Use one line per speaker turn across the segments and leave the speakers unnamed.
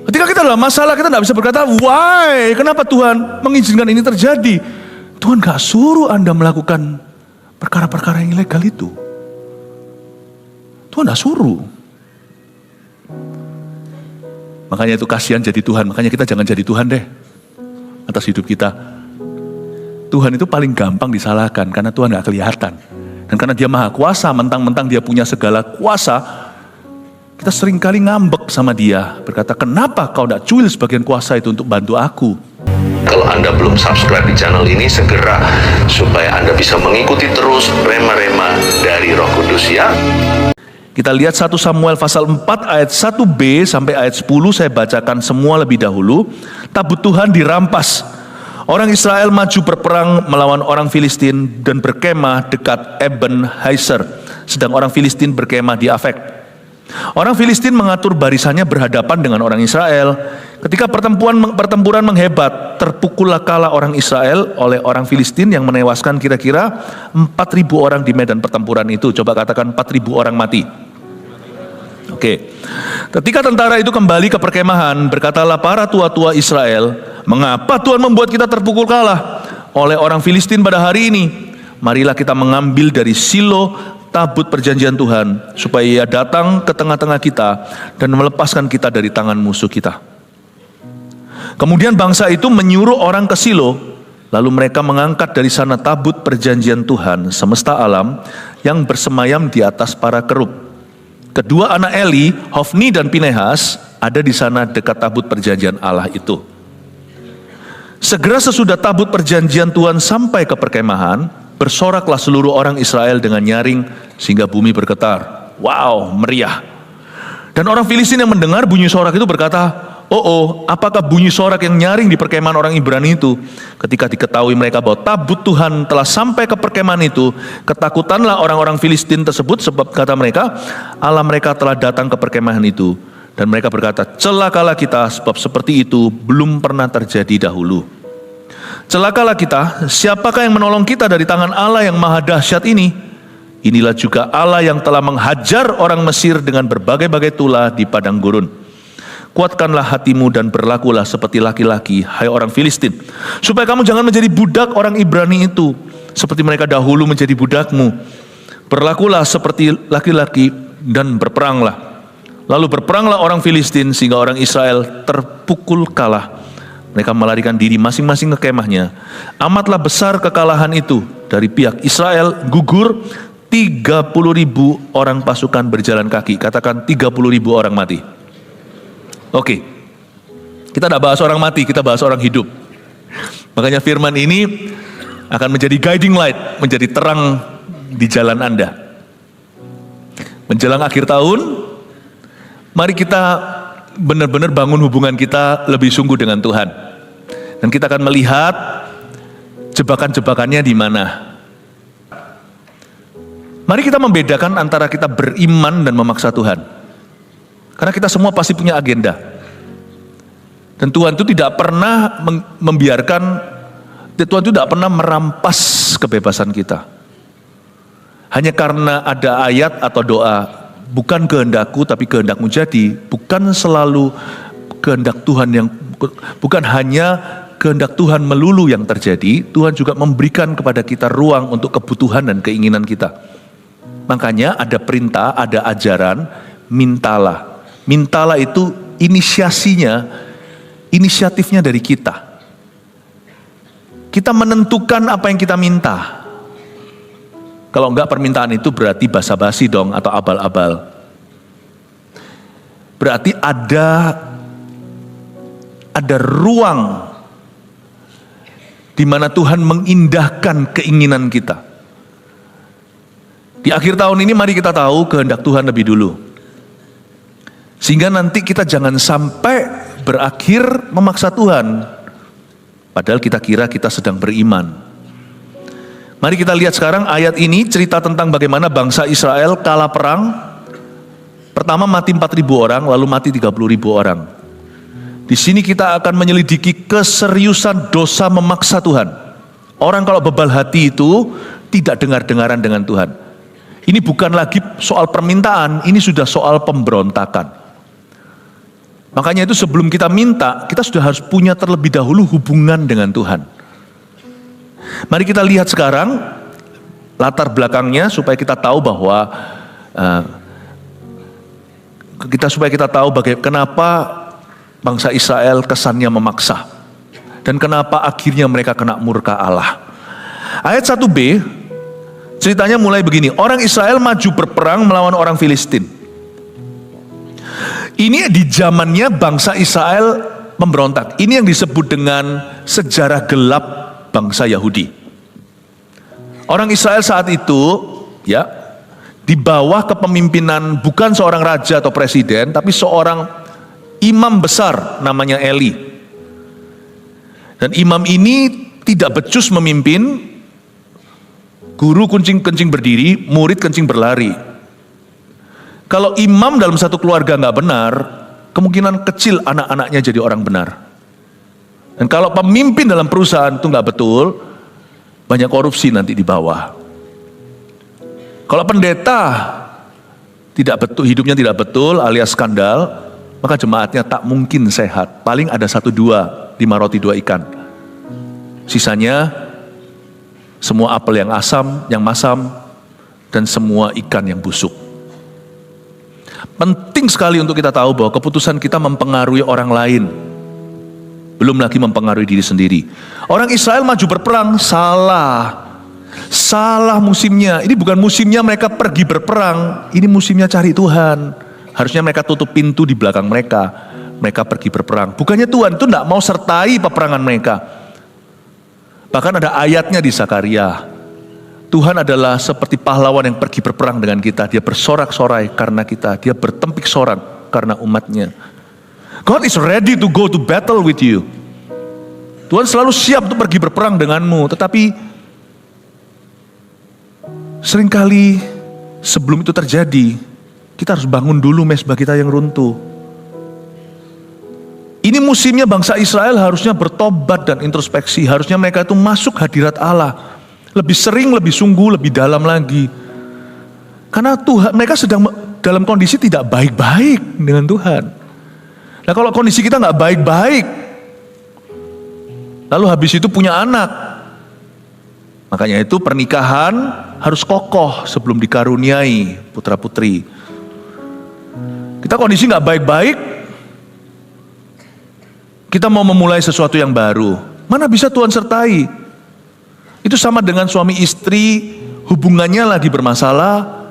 Ketika kita dalam masalah, kita tidak bisa berkata, why? Kenapa Tuhan mengizinkan ini terjadi? Tuhan gak suruh Anda melakukan perkara-perkara yang ilegal itu. Tuhan gak suruh. Makanya itu kasihan jadi Tuhan. Makanya kita jangan jadi Tuhan deh atas hidup kita. Tuhan itu paling gampang disalahkan karena Tuhan gak kelihatan. Dan karena dia maha kuasa, mentang-mentang dia punya segala kuasa, kita seringkali ngambek sama dia, berkata, kenapa kau tidak cuil sebagian kuasa itu untuk bantu aku?
Kalau Anda belum subscribe di channel ini, segera, supaya Anda bisa mengikuti terus rema-rema dari Roh Kudus ya.
Kita lihat 1 Samuel pasal 4 ayat 1b sampai ayat 10, saya bacakan semua lebih dahulu. Tabut Tuhan dirampas. Orang Israel maju berperang melawan orang Filistin dan berkemah dekat Eben Haiser, sedang orang Filistin berkemah di Afek. Orang Filistin mengatur barisannya berhadapan dengan orang Israel. Ketika pertempuran menghebat, terpukullah kalah orang Israel oleh orang Filistin yang menewaskan kira-kira 4.000 orang di medan pertempuran itu. Coba katakan 4.000 orang mati. Oke. Ketika tentara itu kembali ke perkemahan, berkatalah para tua-tua Israel, mengapa Tuhan membuat kita terpukul kalah oleh orang Filistin pada hari ini? Marilah kita mengambil dari Silo tabut perjanjian Tuhan, supaya ia datang ke tengah-tengah kita dan melepaskan kita dari tangan musuh kita. Kemudian bangsa itu menyuruh orang ke Silo, lalu mereka mengangkat dari sana tabut perjanjian Tuhan semesta alam yang bersemayam di atas para kerub. Kedua anak Eli, Hofni dan Pinehas, ada di sana dekat tabut perjanjian Allah itu. Segera sesudah tabut perjanjian Tuhan sampai ke perkemahan, bersoraklah seluruh orang Israel dengan nyaring sehingga bumi bergetar. Wow, meriah. Dan orang Filistin yang mendengar bunyi sorak itu berkata, apakah bunyi sorak yang nyaring di perkemahan orang Ibrani itu? Ketika diketahui mereka bahwa tabut Tuhan telah sampai ke perkemahan itu, ketakutanlah orang-orang Filistin tersebut, sebab kata mereka, Allah mereka telah datang ke perkemahan itu. Dan mereka berkata, celakalah kita, sebab seperti itu belum pernah terjadi dahulu. Celakalah kita, siapakah yang menolong kita dari tangan Allah yang maha dahsyat ini? Inilah juga Allah yang telah menghajar orang Mesir dengan berbagai-bagai tulah di padang gurun. Kuatkanlah hatimu dan berlakulah seperti laki-laki, hai orang Filistin, supaya kamu jangan menjadi budak orang Ibrani itu, seperti mereka dahulu menjadi budakmu. Berlakulah seperti laki-laki dan berperanglah. Lalu berperanglah orang Filistin sehingga orang Israel terpukul kalah. Mereka melarikan diri masing-masing ke kemahnya. Amatlah besar kekalahan itu. Dari pihak Israel gugur 30.000 orang pasukan berjalan kaki. Katakan 30.000 orang mati. Oke. Kita tidak bahas orang mati, kita bahas orang hidup. Makanya firman ini akan menjadi guiding light, menjadi terang di jalan Anda. Menjelang akhir tahun, mari kita benar-benar bangun hubungan kita lebih sungguh dengan Tuhan. Dan kita akan melihat jebakan-jebakannya di mana. Mari kita membedakan antara kita beriman dan memaksa Tuhan. Karena kita semua pasti punya agenda. Dan Tuhan itu tidak pernah membiarkan, Tuhan itu tidak pernah merampas kebebasan kita. Hanya karena ada ayat atau doa, bukan kehendakku tapi kehendakmu jadi, bukan selalu kehendak Tuhan yang, bukan hanya kehendak Tuhan melulu yang terjadi, Tuhan juga memberikan kepada kita ruang untuk kebutuhan dan keinginan kita. Makanya ada perintah, ada ajaran, mintalah. Mintalah itu inisiatifnya dari kita. Kita menentukan apa yang kita minta. Kalau enggak permintaan itu berarti basa-basi dong atau abal-abal. Berarti ada ruang di mana Tuhan mengindahkan keinginan kita. Di akhir tahun ini mari kita tahu kehendak Tuhan lebih dulu. Sehingga nanti kita jangan sampai berakhir memaksa Tuhan. Padahal kita kira kita sedang beriman. Mari kita lihat sekarang ayat ini cerita tentang bagaimana bangsa Israel kalah perang. Pertama mati 4.000 orang, lalu mati 30.000 orang. Di sini kita akan menyelidiki keseriusan dosa memaksa Tuhan. Orang kalau bebal hati itu tidak dengar-dengaran dengan Tuhan. Ini bukan lagi soal permintaan, ini sudah soal pemberontakan. Makanya itu sebelum kita minta, kita sudah harus punya terlebih dahulu hubungan dengan Tuhan. Mari kita lihat sekarang latar belakangnya supaya kita tahu bahwa kenapa bangsa Israel kesannya memaksa dan kenapa akhirnya mereka kena murka Allah. Ayat 1b ceritanya mulai begini. Orang Israel maju berperang melawan orang Filistin. Ini di zamannya bangsa Israel memberontak. Ini yang disebut dengan sejarah gelap bangsa Yahudi. Orang Israel saat itu ya di bawah kepemimpinan bukan seorang raja atau presiden, tapi seorang imam besar namanya Eli. Dan imam ini tidak becus memimpin, guru kencing berdiri, murid kencing berlari. Kalau imam dalam satu keluarga nggak benar, kemungkinan kecil anak-anaknya jadi orang benar. Dan kalau pemimpin dalam perusahaan itu nggak betul, banyak korupsi nanti di bawah. Kalau pendeta tidak betul, hidupnya tidak betul alias skandal, maka jemaatnya tak mungkin sehat. Paling ada 1-2, 5 roti 2 ikan. Sisanya semua apel yang asam, yang masam, dan semua ikan yang busuk. Penting sekali untuk kita tahu bahwa keputusan kita mempengaruhi orang lain. Belum lagi mempengaruhi diri sendiri. Orang Israel maju berperang, salah musimnya. Ini bukan musimnya mereka pergi berperang, ini musimnya cari Tuhan. Harusnya mereka tutup pintu di belakang mereka. Mereka pergi berperang. Bukannya Tuhan itu tidak mau sertai peperangan mereka. Bahkan ada ayatnya di Zakaria. Tuhan adalah seperti pahlawan yang pergi berperang dengan kita. Dia bersorak-sorai karena kita. Dia bertempik sorak karena umatnya. God is ready to go to battle with you. Tuhan selalu siap untuk pergi berperang denganmu. Tetapi seringkali sebelum itu terjadi, kita harus bangun dulu mezbah kita yang runtuh. Ini musimnya bangsa Israel harusnya bertobat dan introspeksi. Harusnya mereka itu masuk hadirat Allah. Lebih sering, lebih sungguh, lebih dalam lagi. Karena Tuhan, mereka sedang dalam kondisi tidak baik-baik dengan Tuhan. Nah kalau kondisi kita nggak baik-baik, lalu habis itu punya anak, makanya itu pernikahan harus kokoh sebelum dikaruniai putra-putri. Kita kondisi nggak baik-baik, kita mau memulai sesuatu yang baru, mana bisa Tuhan sertai? Itu sama dengan suami istri, hubungannya lagi bermasalah,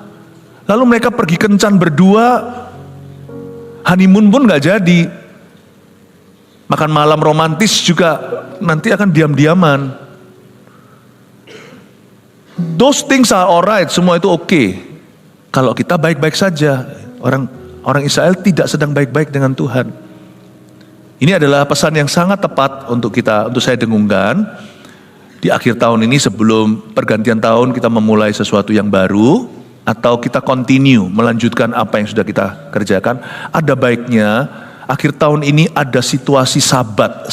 lalu mereka pergi kencan berdua, honeymoon pun gak jadi. Makan malam romantis juga nanti akan diam-diaman. Those things are alright, semua itu oke. Kalau kita baik-baik saja, orang Israel tidak sedang baik-baik dengan Tuhan. Ini adalah pesan yang sangat tepat untuk saya dengungkan. Di akhir tahun ini sebelum pergantian tahun kita memulai sesuatu yang baru atau kita continue melanjutkan apa yang sudah kita kerjakan. Ada baiknya akhir tahun ini ada situasi sabat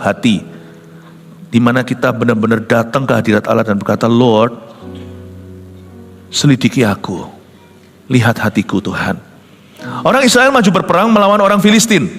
hati, di mana kita benar-benar datang ke hadirat Allah dan berkata, Lord, selidiki aku, lihat hatiku Tuhan. Orang Israel maju berperang melawan orang Filistin,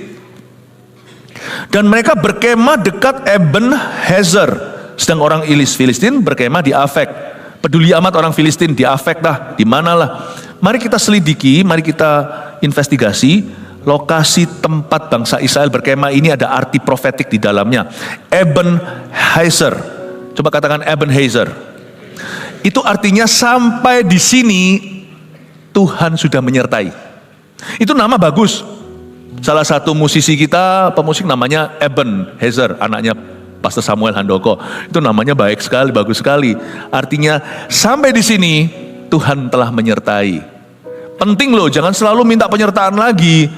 dan mereka berkemah dekat Ebenezer. Sedang orang Filistin berkemah di Afek. Peduli amat orang Filistin di Afek dah, di manalah. Mari kita selidiki, mari kita investigasi lokasi tempat bangsa Israel berkemah ini ada arti profetik di dalamnya. Ebenezer. Coba katakan Ebenezer. Itu artinya sampai di sini Tuhan sudah menyertai. Itu nama bagus. Salah satu musisi kita, pemusik namanya Ebenezer, anaknya Pastor Samuel Handoko. Itu namanya baik sekali, bagus sekali. Artinya sampai di sini Tuhan telah menyertai. Penting loh, jangan selalu minta penyertaan lagi.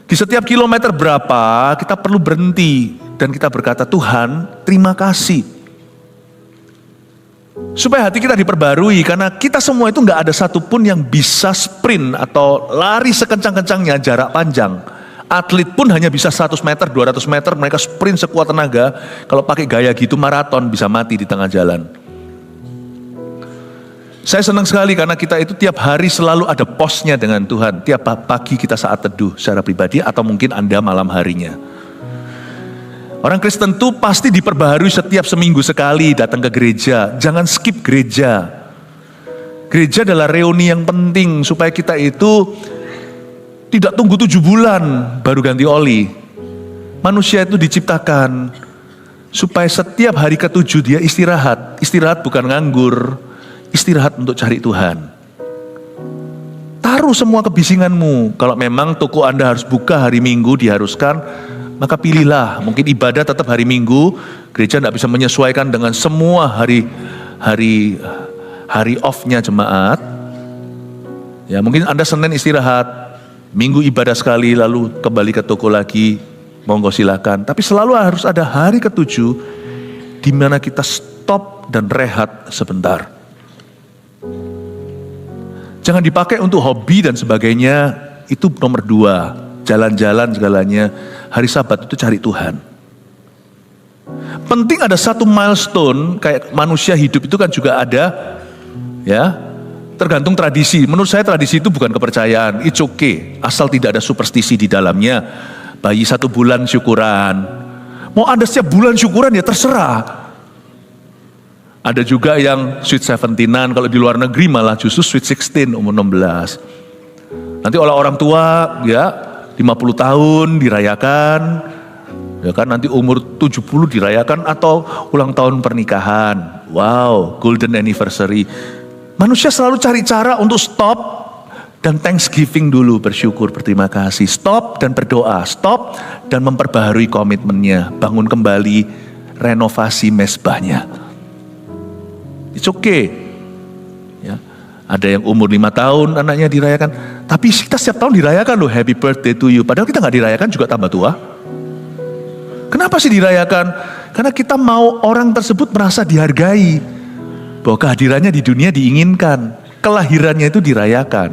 Di setiap kilometer berapa kita perlu berhenti dan kita berkata, Tuhan terima kasih. Supaya hati kita diperbarui, karena kita semua itu gak ada satupun yang bisa sprint atau lari sekencang-kencangnya jarak panjang. Atlet pun hanya bisa 100 meter, 200 meter, mereka sprint sekuat tenaga. Kalau pakai gaya gitu maraton bisa mati di tengah jalan. Saya senang sekali karena kita itu tiap hari selalu ada posnya dengan Tuhan. Tiap pagi kita saat teduh secara pribadi atau mungkin Anda malam harinya. Orang Kristen itu pasti diperbaharui setiap seminggu sekali datang ke gereja. Jangan skip gereja. Gereja adalah reuni yang penting supaya kita itu tidak tunggu 7 bulan baru ganti oli. Manusia itu diciptakan supaya setiap hari ke-7 dia istirahat. Istirahat bukan nganggur. Istirahat untuk cari Tuhan. Taruh semua kebisinganmu. Kalau memang toko Anda harus buka hari Minggu diharuskan, maka pilihlah. Mungkin ibadah tetap hari Minggu. Gereja tidak bisa menyesuaikan dengan semua hari off-nya jemaat. Ya, mungkin Anda Senin istirahat, Minggu ibadah sekali, lalu kembali ke toko lagi. Monggo silakan. Tapi selalu harus ada hari ke-7 di mana kita stop dan rehat sebentar. Jangan dipakai untuk hobi dan sebagainya, itu nomor 2. Jalan-jalan segalanya. Hari Sabat itu cari Tuhan. Penting ada satu milestone, kayak manusia hidup itu kan juga ada, ya, tergantung tradisi. Menurut saya tradisi itu bukan kepercayaan, it's okay, asal tidak ada superstisi di dalamnya. Bayi 1 bulan syukuran. Mau Anda setiap bulan syukuran ya terserah. Ada juga yang sweet 17-an, kalau di luar negeri malah justru sweet 16 umur 16. Nanti oleh orang tua ya 50 tahun dirayakan, ya kan, nanti umur 70 dirayakan atau ulang tahun pernikahan. Wow, golden anniversary. Manusia selalu cari cara untuk stop dan thanksgiving dulu, bersyukur, berterima kasih. Stop dan berdoa, stop dan memperbaharui komitmennya, bangun kembali, renovasi mezbahnya. It's okay. Ya. Ada yang umur 5 tahun anaknya dirayakan. Tapi kita setiap tahun dirayakan loh, happy birthday to you. Padahal kita gak dirayakan juga tambah tua. Kenapa sih dirayakan? Karena kita mau orang tersebut merasa dihargai. Bahwa kehadirannya di dunia diinginkan. Kelahirannya itu dirayakan.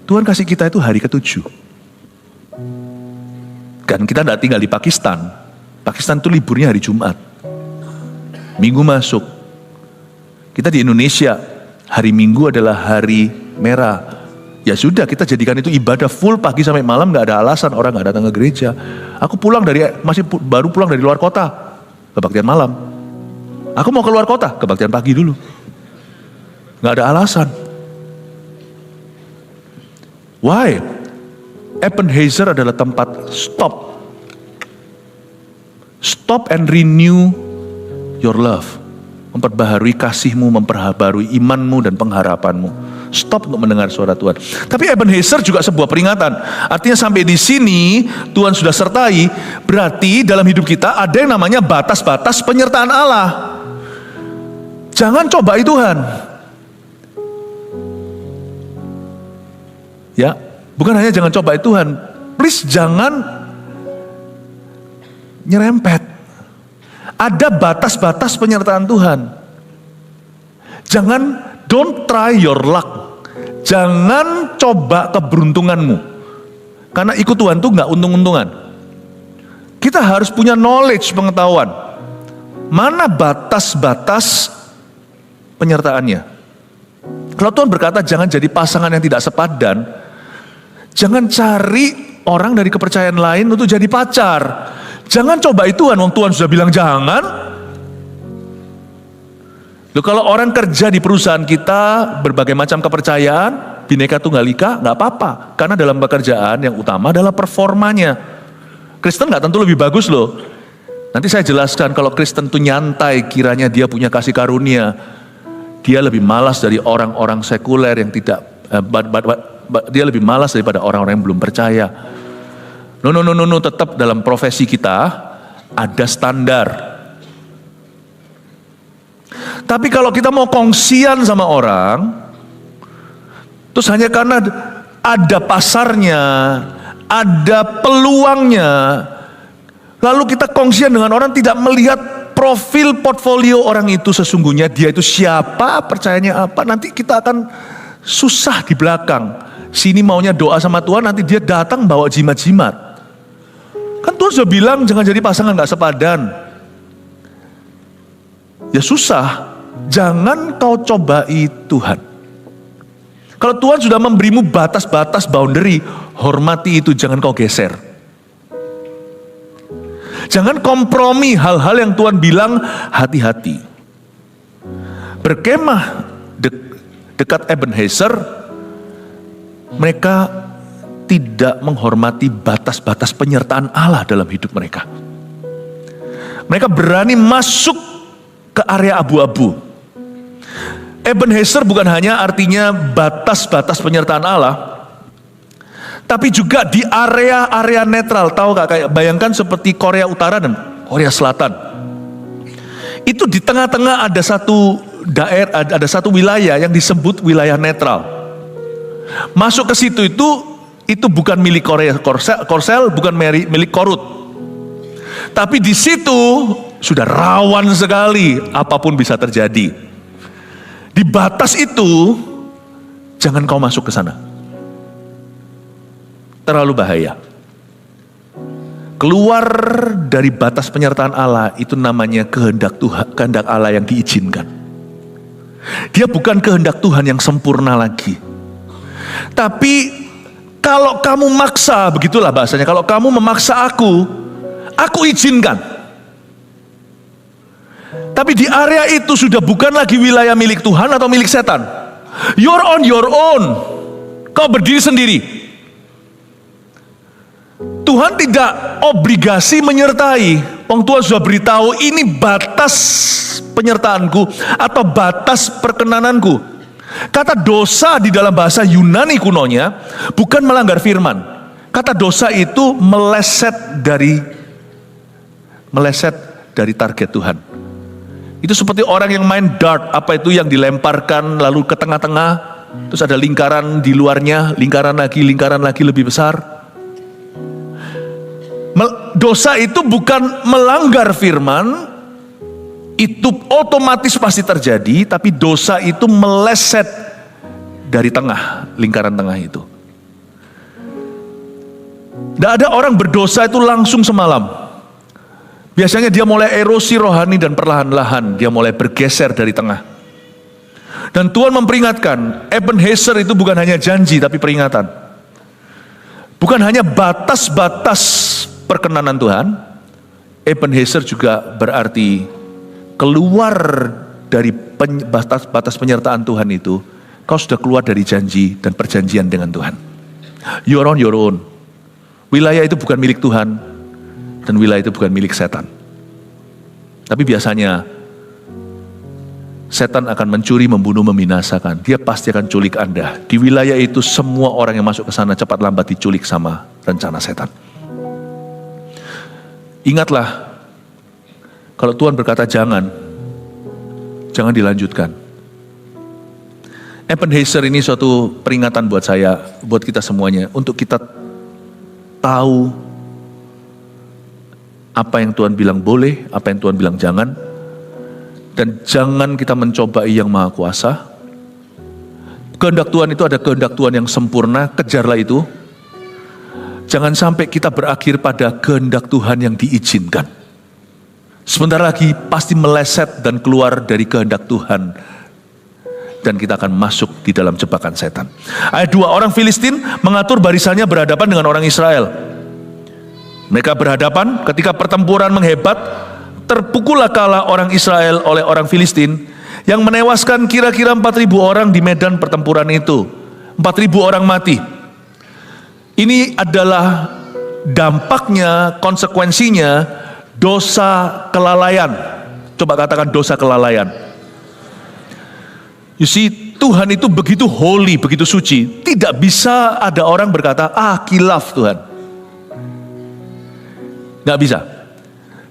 Tuhan kasih kita itu hari ke-7. Kan kita gak tinggal di Pakistan. Pakistan itu liburnya hari Jumat. Minggu masuk. Kita di Indonesia, hari Minggu adalah hari merah. Ya sudah, kita jadikan itu ibadah full pagi sampai malam, gak ada alasan orang gak datang ke gereja. Aku baru pulang dari luar kota, kebaktian malam. Aku mau keluar kota, kebaktian pagi dulu. Gak ada alasan. Why? Ebenezer adalah tempat stop. Stop and renew your love, memperbaharui kasihmu, memperbaharui imanmu dan pengharapanmu. Stop untuk mendengar suara Tuhan. Tapi Ebenezer juga sebuah peringatan. Artinya sampai di sini Tuhan sudah sertai, berarti dalam hidup kita ada yang namanya batas-batas penyertaan Allah. Jangan cobai Tuhan. Ya, bukan hanya jangan cobai Tuhan, please jangan nyerempet. Ada batas-batas penyertaan Tuhan. Don't try your luck. Jangan coba keberuntunganmu. Karena ikut Tuhan tuh gak untung-untungan. Kita harus punya knowledge, pengetahuan. Mana batas-batas penyertaannya. Kalau Tuhan berkata jangan jadi pasangan yang tidak sepadan, jangan cari orang dari kepercayaan lain untuk jadi pacar. Jangan coba itu Tuhan, Tuhan sudah bilang jangan. Loh, kalau orang kerja di perusahaan kita berbagai macam kepercayaan, Bhinneka Tunggal Ika, nggak apa-apa. Karena dalam pekerjaan yang utama adalah performanya. Kristen nggak tentu lebih bagus loh. Nanti saya jelaskan kalau Kristen itu nyantai, kiranya dia punya kasih karunia. Dia lebih malas dari orang-orang sekuler yang tidak, dia lebih malas daripada orang-orang yang belum percaya. No, tetap dalam profesi kita ada standar. Tapi kalau kita mau kongsian sama orang, terus hanya karena ada pasarnya, ada peluangnya, lalu kita kongsian dengan orang tidak melihat profil portfolio orang itu sesungguhnya, dia itu siapa, percayanya apa, nanti kita akan susah di belakang. Sini maunya doa sama Tuhan, nanti dia datang bawa jimat-jimat. Kan Tuhan sudah bilang jangan jadi pasangan gak sepadan. Ya susah. Jangan kau cobai Tuhan. Kalau Tuhan sudah memberimu batas-batas boundary, hormati itu, jangan kau geser. Jangan kompromi hal-hal yang Tuhan bilang, hati-hati. Berkemah dekat Ebenezer, mereka tidak menghormati batas-batas penyertaan Allah dalam hidup mereka. Mereka berani masuk ke area abu-abu. Ebenezer bukan hanya artinya batas-batas penyertaan Allah, tapi juga di area-area netral. Tahu gak, kayak bayangkan seperti Korea Utara dan Korea Selatan. Itu di tengah-tengah ada satu daerah, ada satu wilayah yang disebut wilayah netral. Masuk ke situ itu bukan milik Korea Korsel, bukan milik Korut. Tapi di situ sudah rawan sekali, apapun bisa terjadi. Di batas itu, jangan kau masuk ke sana. Terlalu bahaya. Keluar dari batas penyertaan Allah itu namanya kehendak Tuhan, kehendak Allah yang diizinkan. Dia bukan kehendak Tuhan yang sempurna lagi. Tapi kalau kamu maksa, begitulah bahasanya, kalau kamu memaksa aku izinkan. Tapi di area itu sudah bukan lagi wilayah milik Tuhan atau milik setan. You're on your own. Kau berdiri sendiri. Tuhan tidak obligasi menyertai. Tuhan sudah beritahu ini batas penyertaanku atau batas perkenananku. Kata dosa di dalam bahasa Yunani kunonya bukan melanggar firman. Kata dosa itu meleset dari target Tuhan. Itu seperti orang yang main dart, apa itu yang dilemparkan lalu ke tengah-tengah, terus ada lingkaran di luarnya, lingkaran lagi lebih besar. Dosa itu bukan melanggar firman, itu otomatis pasti terjadi, tapi dosa itu meleset dari tengah, lingkaran tengah itu. Tidak ada orang berdosa itu langsung semalam. Biasanya dia mulai erosi rohani dan perlahan-lahan dia mulai bergeser dari tengah. Dan Tuhan memperingatkan, Ebenezer itu bukan hanya janji tapi peringatan. Bukan hanya batas-batas perkenanan Tuhan, Ebenezer juga berarti keluar dari batas penyertaan Tuhan itu, kau sudah keluar dari janji dan perjanjian dengan Tuhan. You're on your own. Wilayah itu bukan milik Tuhan. Dan wilayah itu bukan milik setan. Tapi biasanya setan akan mencuri, membunuh, membinasakan. Dia pasti akan culik Anda. Di wilayah itu semua orang yang masuk ke sana cepat lambat diculik sama rencana setan. Ingatlah, kalau Tuhan berkata jangan dilanjutkan. Ebenezer ini suatu peringatan buat saya, buat kita semuanya, untuk kita tahu apa yang Tuhan bilang boleh, apa yang Tuhan bilang jangan. Dan jangan kita mencobai yang maha kuasa. Kehendak Tuhan itu ada kehendak Tuhan yang sempurna, kejarlah itu. Jangan sampai kita berakhir pada kehendak Tuhan yang diizinkan. Sebentar lagi pasti meleset dan keluar dari kehendak Tuhan. Dan kita akan masuk di dalam jebakan setan. Ayat 2, orang Filistin mengatur barisannya berhadapan dengan orang Israel. Mereka berhadapan, ketika pertempuran menghebat, terpukullah kala orang Israel oleh orang Filistin, yang menewaskan kira-kira 4.000 orang di medan pertempuran itu. 4.000 orang mati. Ini adalah dampaknya, konsekuensinya, dosa kelalaian. Coba katakan dosa kelalaian. You see, Tuhan itu begitu holy, begitu suci. Tidak bisa ada orang berkata, kilaf Tuhan. Gak bisa.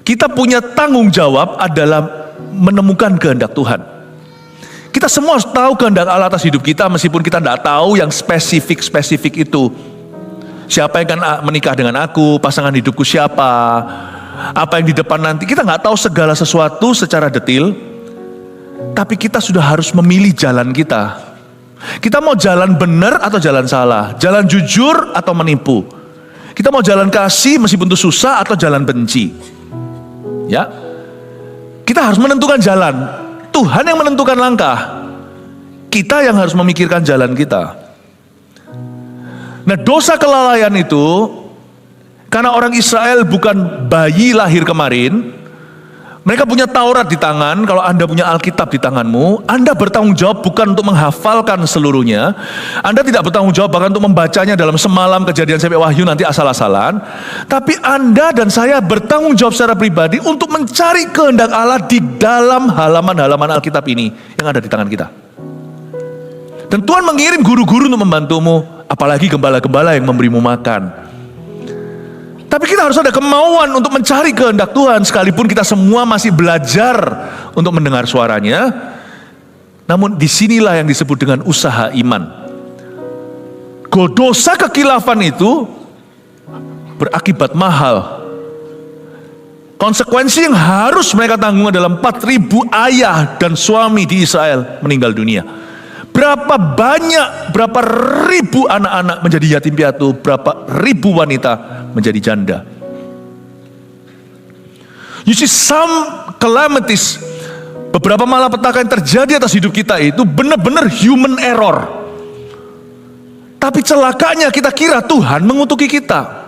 Kita punya tanggung jawab adalah menemukan kehendak Tuhan. Kita semua harus tahu kehendak Allah atas hidup kita, meskipun kita tidak tahu yang spesifik itu. Siapa yang akan menikah dengan aku, pasangan hidupku siapa, apa yang di depan nanti. Kita gak tahu segala sesuatu secara detail, tapi kita sudah harus memilih jalan kita. Kita mau jalan benar atau jalan salah, jalan jujur atau menipu. Kita mau jalan kasih meskipun itu susah atau jalan benci. Ya. Kita harus menentukan jalan. Tuhan yang menentukan langkah. Kita yang harus memikirkan jalan kita. Nah, dosa kelalaian itu, karena orang Israel bukan bayi lahir kemarin, mereka punya Taurat di tangan. Kalau Anda punya Alkitab di tanganmu, Anda bertanggung jawab bukan untuk menghafalkan seluruhnya. Anda tidak bertanggung jawab bahkan untuk membacanya dalam semalam, Kejadian sampai Wahyu nanti asal-asalan. Tapi Anda dan saya bertanggung jawab secara pribadi untuk mencari kehendak Allah di dalam halaman-halaman Alkitab ini yang ada di tangan kita. Dan Tuhan mengirim guru-guru untuk membantumu, apalagi gembala-gembala yang memberimu makan. Tapi kita harus ada kemauan untuk mencari kehendak Tuhan, sekalipun kita semua masih belajar untuk mendengar suaranya. Namun disinilah yang disebut dengan usaha iman. Dosa kekilafan itu berakibat mahal. Konsekuensi yang harus mereka tanggung adalah 4.000 ayah dan suami di Israel meninggal dunia. Berapa ribu anak-anak menjadi yatim piatu, berapa ribu wanita menjadi janda. You see, some calamities, beberapa malapetaka yang terjadi atas hidup kita itu benar-benar human error. Tapi celakanya kita kira Tuhan mengutuki kita.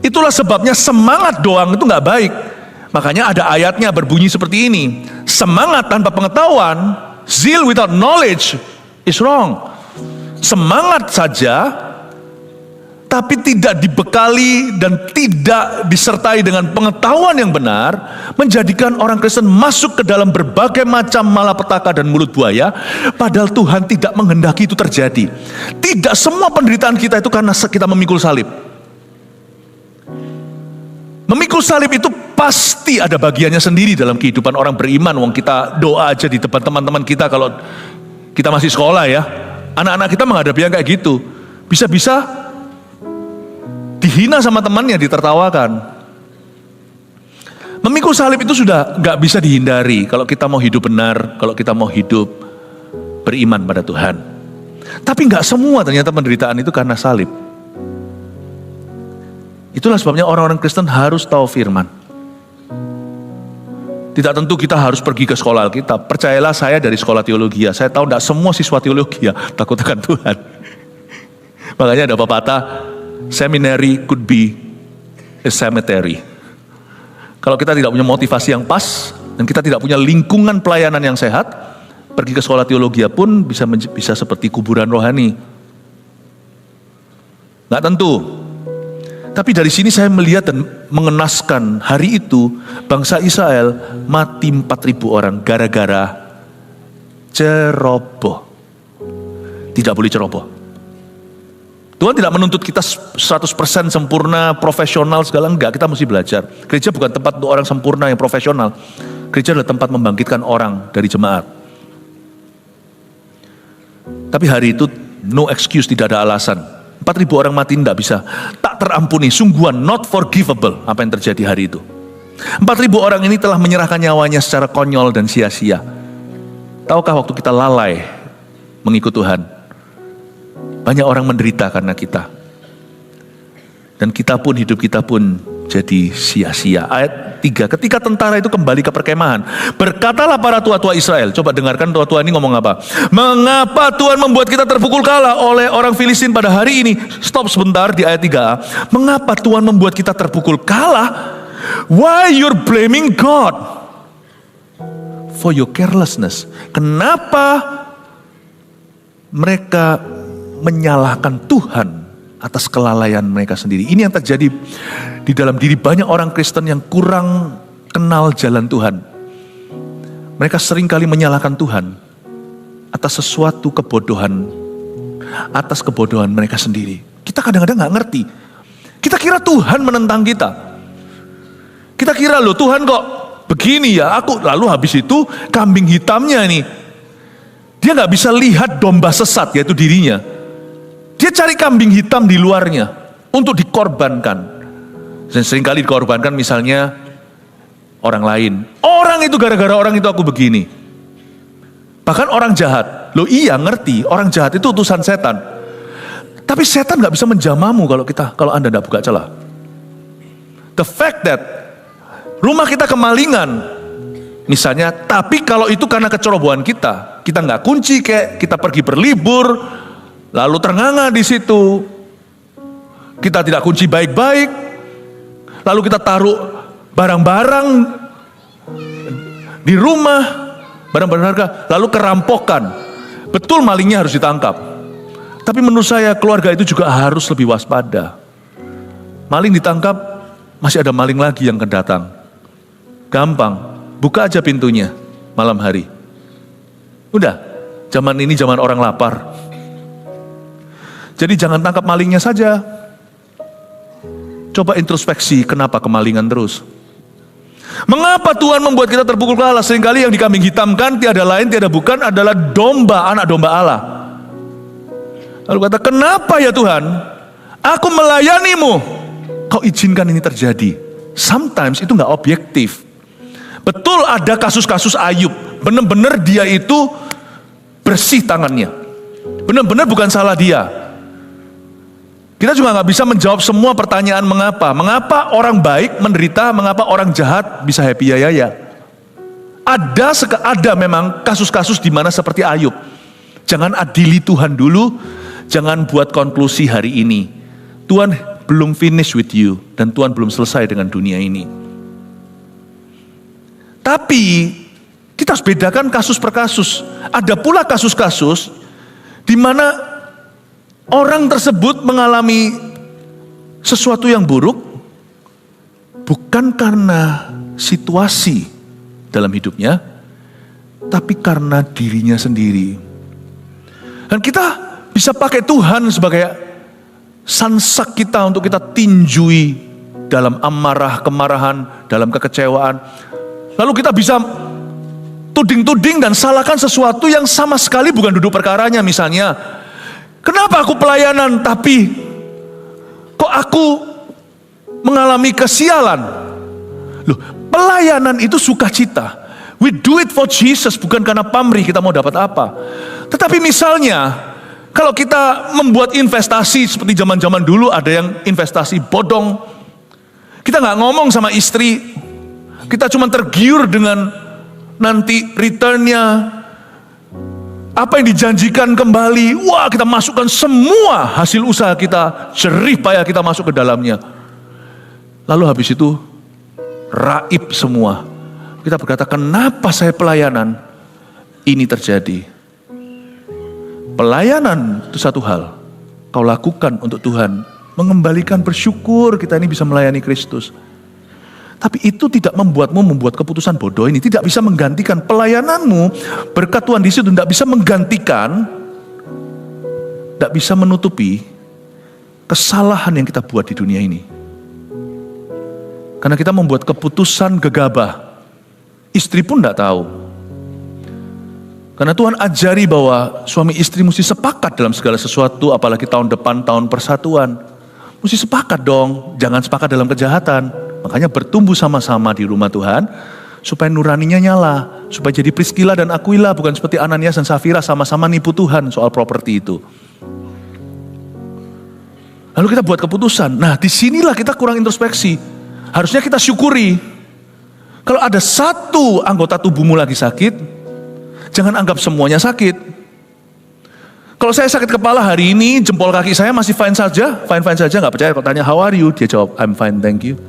Itulah sebabnya semangat doang itu gak baik. Makanya ada ayatnya berbunyi seperti ini. Semangat tanpa pengetahuan, zeal without knowledge, is wrong. Semangat saja, tapi tidak dibekali dan tidak disertai dengan pengetahuan yang benar, menjadikan orang Kristen masuk ke dalam berbagai macam malapetaka dan mulut buaya, padahal Tuhan tidak menghendaki itu terjadi. Tidak semua penderitaan kita itu karena kita memikul salib. Memikul salib itu pasti ada bagiannya sendiri dalam kehidupan orang beriman. Wong kita doa aja di depan teman-teman kita kalau kita masih sekolah ya, anak-anak kita menghadapi yang kayak gitu, bisa-bisa dihina sama temannya, ditertawakan. Memikul salib itu sudah gak bisa dihindari kalau kita mau hidup benar, kalau kita mau hidup beriman pada Tuhan. Tapi gak semua ternyata penderitaan itu karena salib. Itulah sebabnya orang-orang Kristen harus tahu firman. Tidak tentu kita harus pergi ke sekolah Alkitab. Percayalah, saya dari sekolah teologi. Saya tahu tidak semua siswa teologi takut akan Tuhan. Makanya ada pepatah, seminary could be a cemetery. Kalau kita tidak punya motivasi yang pas dan kita tidak punya lingkungan pelayanan yang sehat, pergi ke sekolah teologi pun bisa seperti kuburan rohani. Nggak tentu. Tapi dari sini saya melihat dan mengenaskan, hari itu bangsa Israel mati 4.000 orang gara-gara ceroboh. Tidak boleh ceroboh. Tuhan tidak menuntut kita 100% sempurna, profesional segala, enggak. Kita mesti belajar. Gereja bukan tempat untuk orang sempurna yang profesional. Gereja adalah tempat membangkitkan orang dari jemaat. Tapi hari itu no excuse, tidak ada alasan. 4.000 orang mati tidak bisa, tak terampuni, sungguhan, not forgivable apa yang terjadi hari itu. 4.000 orang ini telah menyerahkan nyawanya secara konyol dan sia-sia. Tahukah waktu kita lalai mengikut Tuhan, banyak orang menderita karena kita. Dan kita pun, hidup kita pun jadi sia-sia. Ayat 3, ketika tentara itu kembali ke perkemahan, berkatalah para tua-tua Israel. Coba dengarkan tua-tua ini ngomong apa. Mengapa Tuhan membuat kita terpukul kalah oleh orang Filistin pada hari ini? Stop sebentar di ayat 3. Mengapa Tuhan membuat kita terpukul kalah? Why you're blaming God for your carelessness? Kenapa mereka menyalahkan Tuhan atas kelalaian mereka sendiri? Ini yang terjadi di dalam diri banyak orang Kristen yang kurang kenal jalan Tuhan. Mereka seringkali menyalahkan Tuhan atas sesuatu kebodohan, atas kebodohan mereka sendiri. Kita kadang-kadang gak ngerti. Kita kira Tuhan menentang kita. Kita kira loh Tuhan kok begini ya, aku lalu habis itu kambing hitamnya nih. Dia gak bisa lihat domba sesat, yaitu dirinya. Dia cari kambing hitam di luarnya untuk dikorbankan. Dan seringkali dikorbankan misalnya orang lain. Orang itu gara-gara orang itu aku begini. Bahkan orang jahat. Loh iya ngerti, orang jahat itu utusan setan. Tapi setan gak bisa menjamamu kalau Anda tidak buka celah. The fact that rumah kita kemalingan, Misalnya, tapi kalau itu karena kecerobohan kita nggak kunci, kayak kita pergi berlibur, lalu ternganga di situ, kita tidak kunci baik-baik, lalu kita taruh barang-barang di rumah, barang-barang harga, lalu kerampokan. Betul, malingnya harus ditangkap. Tapi menurut saya keluarga itu juga harus lebih waspada. Maling ditangkap, masih ada maling lagi yang akan datang. Gampang. Buka aja pintunya malam hari. Udah, zaman ini zaman orang lapar. Jadi jangan tangkap malingnya saja. Coba introspeksi, kenapa kemalingan terus? Mengapa Tuhan membuat kita terpukul kalah? Seringkali yang dikambing hitamkan tiada lain, tiada bukan adalah domba, anak domba Allah. Lalu kata, kenapa ya Tuhan? Aku melayanimu. Kau izinkan ini terjadi. Sometimes itu gak objektif. Betul ada kasus-kasus Ayub, benar-benar dia itu bersih tangannya, benar-benar bukan salah dia. Kita juga nggak bisa menjawab semua pertanyaan mengapa orang baik menderita, mengapa orang jahat bisa happy ya. Ada memang kasus-kasus di mana seperti Ayub. Jangan adili Tuhan dulu, jangan buat konklusi hari ini. Tuhan belum finish with you dan Tuhan belum selesai dengan dunia ini. Tapi kita harus bedakan kasus per kasus. Ada pula kasus-kasus di mana orang tersebut mengalami sesuatu yang buruk bukan karena situasi dalam hidupnya, tapi karena dirinya sendiri. Dan kita bisa pakai Tuhan sebagai sansak kita untuk kita tinjui dalam amarah, kemarahan, dalam kekecewaan. Lalu kita bisa tuding-tuding dan salahkan sesuatu yang sama sekali bukan duduk perkaranya. Misalnya, kenapa aku pelayanan tapi kok aku mengalami kesialan? Loh, pelayanan itu sukacita. We do it for Jesus, bukan karena pamrih kita mau dapat apa. Tetapi misalnya, kalau kita membuat investasi seperti zaman-zaman dulu, ada yang investasi bodong. Kita nggak ngomong sama istri, kita cuma tergiur dengan nanti returnnya, apa yang dijanjikan kembali. Wah, kita masukkan semua hasil usaha kita, jerih payah kita masuk ke dalamnya. Lalu habis itu raib semua. Kita berkata, kenapa saya pelayanan ini terjadi? Pelayanan itu satu hal, kau lakukan untuk Tuhan, mengembalikan bersyukur kita ini bisa melayani Kristus. Tapi itu tidak membuatmu membuat keputusan bodoh ini. Tidak bisa menggantikan pelayananmu. Berkat Tuhan di situ tidak bisa menggantikan, tidak bisa menutupi kesalahan yang kita buat di dunia ini. Karena kita membuat keputusan gegabah. Istri pun tidak tahu. Karena Tuhan ajari bahwa suami istri mesti sepakat dalam segala sesuatu. Apalagi tahun depan, tahun persatuan. Mesti sepakat dong. Jangan sepakat dalam kejahatan. Makanya bertumbuh sama-sama di rumah Tuhan, supaya nuraninya nyala, supaya jadi Priskila dan Aquila, bukan seperti Ananias dan Safira sama-sama nipu Tuhan soal properti itu. Lalu kita buat keputusan. Nah, disinilah kita kurang introspeksi. Harusnya kita syukuri. Kalau ada satu anggota tubuhmu lagi sakit, jangan anggap semuanya sakit. Kalau saya sakit kepala hari ini, jempol kaki saya masih fine saja, nggak percaya. Kalau tanya how are you, dia jawab I'm fine, thank you.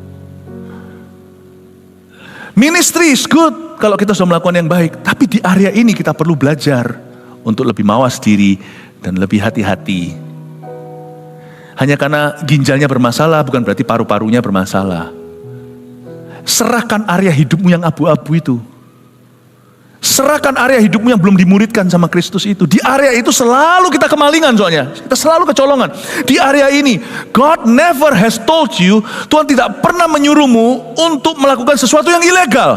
Ministry is good kalau kita sudah melakukan yang baik. Tapi di area ini kita perlu belajar untuk lebih mawas diri dan lebih hati-hati. Hanya karena ginjalnya bermasalah bukan berarti paru-parunya bermasalah. Serahkan area hidupmu yang abu-abu itu. Serahkan area hidupmu yang belum dimuridkan sama Kristus itu. Di area itu selalu kita kemalingan soalnya. Kita selalu kecolongan. Di area ini, God never has told you, Tuhan tidak pernah menyuruhmu untuk melakukan sesuatu yang ilegal.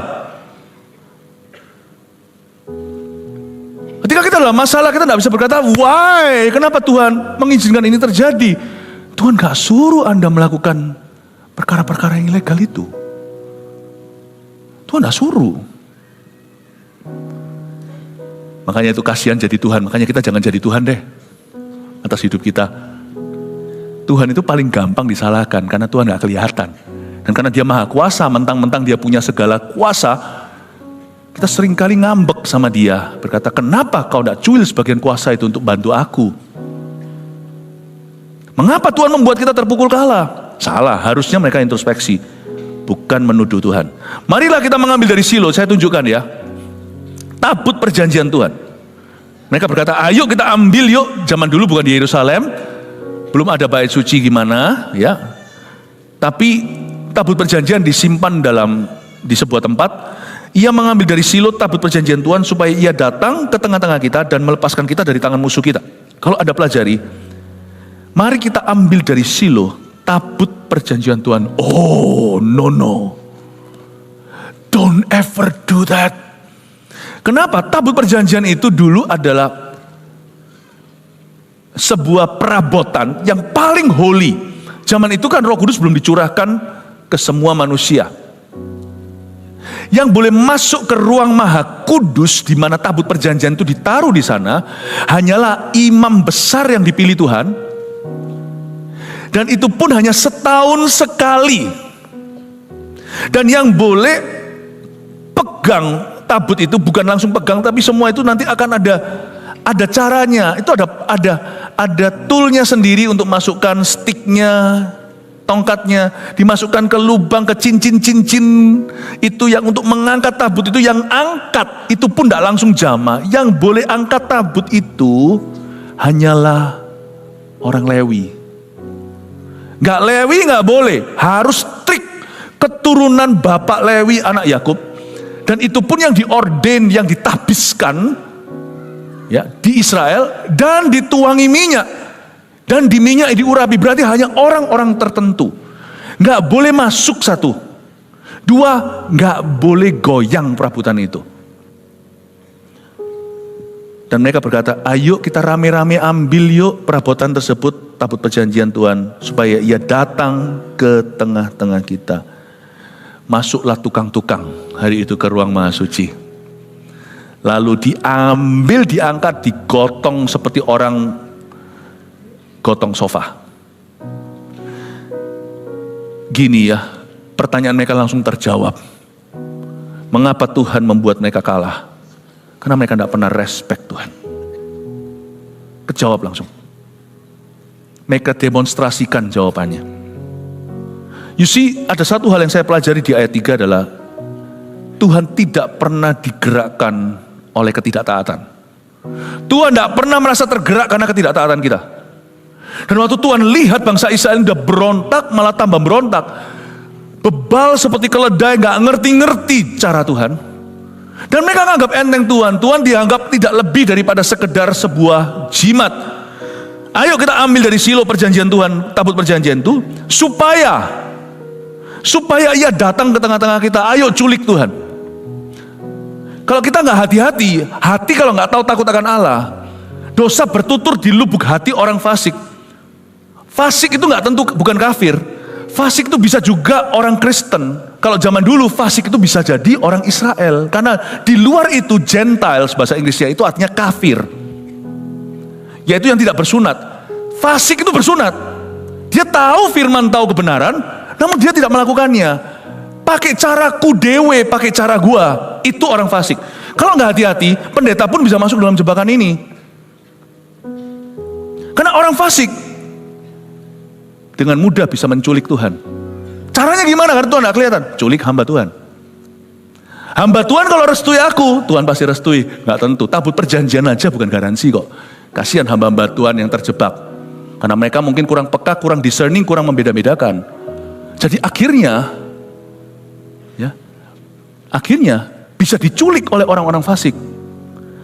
Ketika kita dalam masalah, kita tidak bisa berkata, why? Kenapa Tuhan mengizinkan ini terjadi? Tuhan gak suruh Anda melakukan perkara-perkara yang ilegal itu. Tuhan gak suruh. Makanya itu kasihan jadi Tuhan. Makanya kita jangan jadi Tuhan deh atas hidup kita. Tuhan itu paling gampang disalahkan karena Tuhan gak kelihatan. Dan karena dia maha kuasa, mentang-mentang dia punya segala kuasa, Kita seringkali ngambek sama dia, berkata, kenapa kau tidak cuil sebagian kuasa itu untuk bantu aku? Mengapa Tuhan membuat kita terpukul kalah? Salah, harusnya mereka introspeksi, bukan menuduh Tuhan. Marilah kita mengambil dari Silo, saya tunjukkan ya. Tabut perjanjian Tuhan. Mereka berkata, ayo kita ambil yuk. Zaman dulu bukan di Yerusalem, belum ada bait suci gimana, ya. Tapi tabut perjanjian disimpan di sebuah tempat. Ia mengambil dari Silo tabut perjanjian Tuhan supaya ia datang ke tengah-tengah kita dan melepaskan kita dari tangan musuh kita. Kalau ada pelajari, mari kita ambil dari Silo tabut perjanjian Tuhan. Oh, no. Don't ever do that. Kenapa? Tabut perjanjian itu dulu adalah sebuah perabotan yang paling holy. Zaman itu kan Roh Kudus belum dicurahkan ke semua manusia. Yang boleh masuk ke ruang maha kudus di mana tabut perjanjian itu ditaruh di sana hanyalah imam besar yang dipilih Tuhan. Dan itu pun hanya setahun sekali. Dan yang boleh pegang tabut itu bukan langsung pegang, tapi semua itu nanti akan ada caranya. Itu ada toolnya sendiri untuk masukkan sticknya, tongkatnya, dimasukkan ke lubang, ke cincin-cincin itu yang untuk mengangkat tabut itu. Yang angkat itu pun tidak langsung jamaah. Yang boleh angkat tabut itu hanyalah orang Lewi. Nggak Lewi nggak boleh, harus strict keturunan bapak Lewi anak Yakub. Dan itu pun yang diordain, yang ditabiskan ya di Israel dan dituangi minyak. Dan di minyak diurapi, berarti hanya orang-orang tertentu. Nggak boleh masuk satu. Dua, nggak boleh goyang perabotan itu. Dan mereka berkata, ayo kita rame-rame ambil yuk perabotan tersebut, tabut perjanjian Tuhan, supaya ia datang ke tengah-tengah kita. Masuklah tukang-tukang hari itu ke ruang maha suci. Lalu diambil, diangkat, digotong seperti orang gotong sofa. Gini ya, pertanyaan mereka langsung terjawab. Mengapa Tuhan membuat mereka kalah? Karena mereka tidak pernah respect Tuhan. Kejawab langsung. Mereka demonstrasikan jawabannya. You see, ada satu hal yang saya pelajari di ayat 3 adalah Tuhan tidak pernah digerakkan oleh ketidaktaatan. Tuhan tidak pernah merasa tergerak karena ketidaktaatan kita. Dan waktu Tuhan lihat bangsa Israel udah berontak, malah tambah berontak, bebal seperti keledai, gak ngerti-ngerti cara Tuhan. Dan mereka menganggap enteng Tuhan. Tuhan dianggap tidak lebih daripada sekedar sebuah jimat. Ayo kita ambil dari Silo perjanjian Tuhan, tabut perjanjian itu, supaya ia datang ke tengah-tengah kita. Ayo culik Tuhan. Kalau kita nggak hati-hati, hati kalau nggak tahu takut akan Allah, dosa bertutur di lubuk hati orang fasik. Fasik itu nggak tentu bukan kafir. Fasik itu bisa juga orang Kristen. Kalau zaman dulu fasik itu bisa jadi orang Israel. Karena di luar itu Gentiles, bahasa Inggrisnya itu artinya kafir. Yaitu yang tidak bersunat. Fasik itu bersunat. Dia tahu firman, tahu kebenaran, namun dia tidak melakukannya. Pakai caraku dewe, pakai cara gua. Itu orang fasik. Kalau nggak hati-hati, pendeta pun bisa masuk dalam jebakan ini. Karena orang fasik dengan mudah bisa menculik Tuhan. Caranya gimana? Karena Tuhan nggak kelihatan. Culik hamba Tuhan. Hamba Tuhan kalau restui aku, Tuhan pasti restui. Nggak tentu. Tabut perjanjian aja bukan garansi kok. Kasihan hamba-hamba Tuhan yang terjebak. Karena mereka mungkin kurang peka, kurang discerning, kurang membeda-bedakan. Jadi akhirnya bisa diculik oleh orang-orang fasik.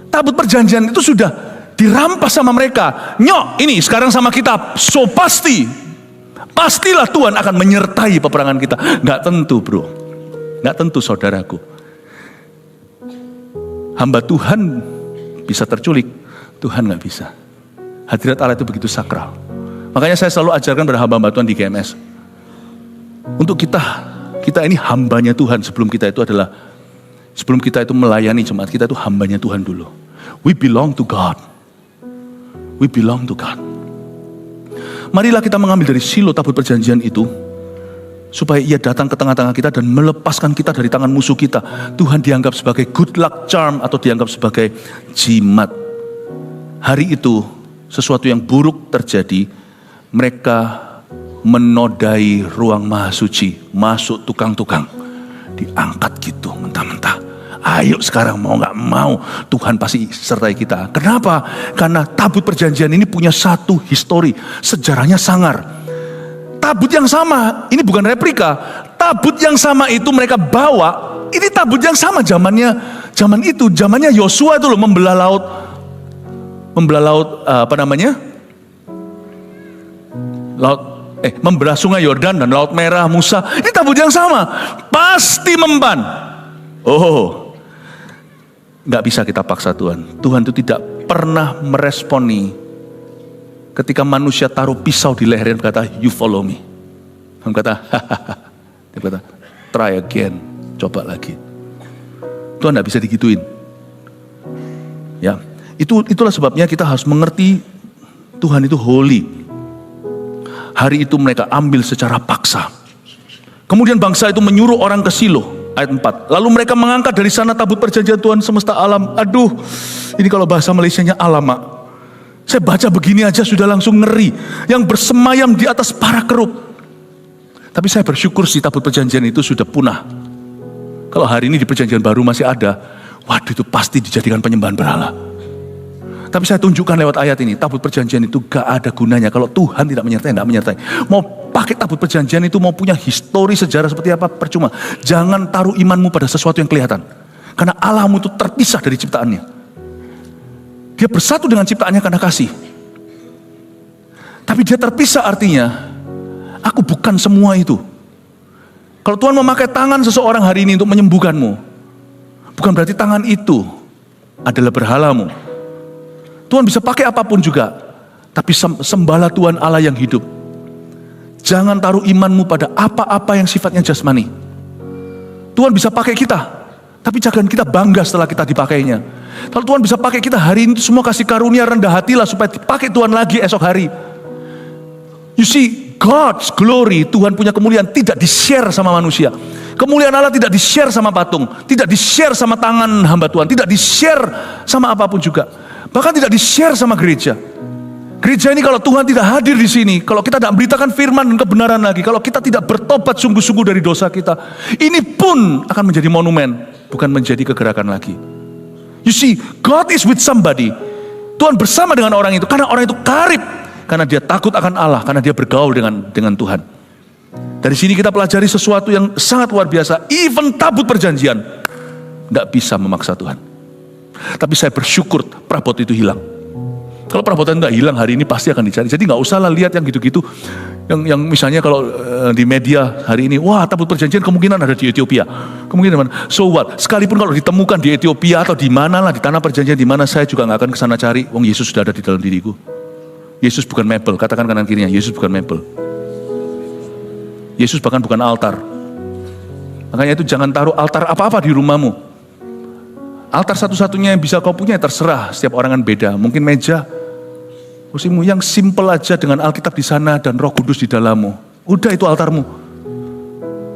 Tabut perjanjian itu sudah dirampas sama mereka. Nyok, ini sekarang sama kita. So pastilah Tuhan akan menyertai peperangan kita. Nggak tentu bro, nggak tentu saudaraku. Hamba Tuhan bisa terculik, Tuhan nggak bisa. Hadirat Allah itu begitu sakral. Makanya saya selalu ajarkan pada hamba-hamba Tuhan di GMS. Untuk kita ini hambanya Tuhan sebelum kita itu melayani jemaat, kita itu hambanya Tuhan dulu. We belong to God. We belong to God. Marilah kita mengambil dari Silo tabut perjanjian itu, supaya ia datang ke tengah-tengah kita dan melepaskan kita dari tangan musuh kita. Tuhan dianggap sebagai good luck charm atau dianggap sebagai jimat. Hari itu sesuatu yang buruk terjadi. Mereka menodai ruang maha suci, masuk tukang-tukang, diangkat gitu mentah-mentah. Ayo sekarang mau gak mau, Tuhan pasti sertai kita. Kenapa? Karena tabut perjanjian ini punya satu histori, sejarahnya sangar. Tabut yang sama, ini bukan replika. Tabut yang sama itu mereka bawa, ini tabut yang sama zamannya Yosua itu loh, membelah laut membelah sungai Yordan dan Laut Merah, Musa. Ini tabut yang sama, pasti memban. Nggak bisa kita paksa Tuhan. Tuhan itu tidak pernah meresponi ketika manusia taruh pisau di lehernya dan berkata, you follow me. Dia berkata, try again, coba lagi. Tuhan tidak bisa digituin. Ya, itulah sebabnya kita harus mengerti Tuhan itu holy. Hari itu mereka ambil secara paksa. Kemudian bangsa itu menyuruh orang ke Silo, ayat 4. Lalu mereka mengangkat dari sana tabut perjanjian Tuhan semesta alam. Aduh, ini kalau bahasa Malaysianya alamak. Saya baca begini aja sudah langsung ngeri. Yang bersemayam di atas para keruk. Tapi saya bersyukur si tabut perjanjian itu sudah punah. Kalau hari ini di perjanjian baru masih ada, waduh itu pasti dijadikan penyembahan berhala. Tapi saya tunjukkan lewat ayat ini, tabut perjanjian itu gak ada gunanya. Kalau Tuhan tidak menyertai. Mau pakai tabut perjanjian itu, mau punya histori sejarah seperti apa, percuma. Jangan taruh imanmu pada sesuatu yang kelihatan. Karena Allahmu itu terpisah dari ciptaannya. Dia bersatu dengan ciptaannya karena kasih. Tapi dia terpisah artinya, aku bukan semua itu. Kalau Tuhan memakai tangan seseorang hari ini untuk menyembuhkanmu, bukan berarti tangan itu adalah berhalamu. Tuhan bisa pakai apapun juga, tapi sembahlah Tuhan Allah yang hidup. Jangan taruh imanmu pada apa-apa yang sifatnya jasmani. Tuhan bisa pakai kita, tapi jangan kita bangga setelah kita dipakainya. Kalau Tuhan bisa pakai kita hari ini, semua kasih karunia, rendah hatilah supaya dipakai Tuhan lagi esok hari. You see, God's glory, Tuhan punya kemuliaan tidak di-share sama manusia. Kemuliaan Allah tidak di-share sama patung, tidak di-share sama tangan hamba Tuhan, tidak di-share sama apapun juga. Bahkan tidak di-share sama gereja. Gereja ini kalau Tuhan tidak hadir di sini, kalau kita tidak memberitakan firman dan kebenaran lagi, kalau kita tidak bertobat sungguh-sungguh dari dosa kita, ini pun akan menjadi monumen, bukan menjadi kegerakan lagi. You see, God is with somebody. Tuhan bersama dengan orang itu, karena orang itu karib, karena dia takut akan Allah, karena dia bergaul dengan Tuhan. Dari sini kita pelajari sesuatu yang sangat luar biasa. Even tabut perjanjian tidak bisa memaksa Tuhan. Tapi saya bersyukur prabot itu hilang. Kalau perabotan tidak hilang hari ini pasti akan dicari. Jadi nggak usahlah lihat yang gitu-gitu. Yang misalnya kalau di media hari ini, wah tabut perjanjian kemungkinan ada di Ethiopia. Kemungkinan mana? So what? Sekalipun kalau ditemukan di Ethiopia atau di mana lah, di tanah perjanjian di mana, saya juga nggak akan kesana cari. Wong Yesus sudah ada di dalam diriku. Yesus bukan mebel. Katakan kanan kirinya, Yesus bukan mebel. Yesus bahkan bukan altar. Makanya itu jangan taruh altar apa-apa di rumahmu. Altar satu-satunya yang bisa kau punya terserah, setiap orang kan beda. Mungkin meja, kursimu yang simple aja dengan Alkitab di sana dan Roh Kudus di dalammu. Udah itu altarmu.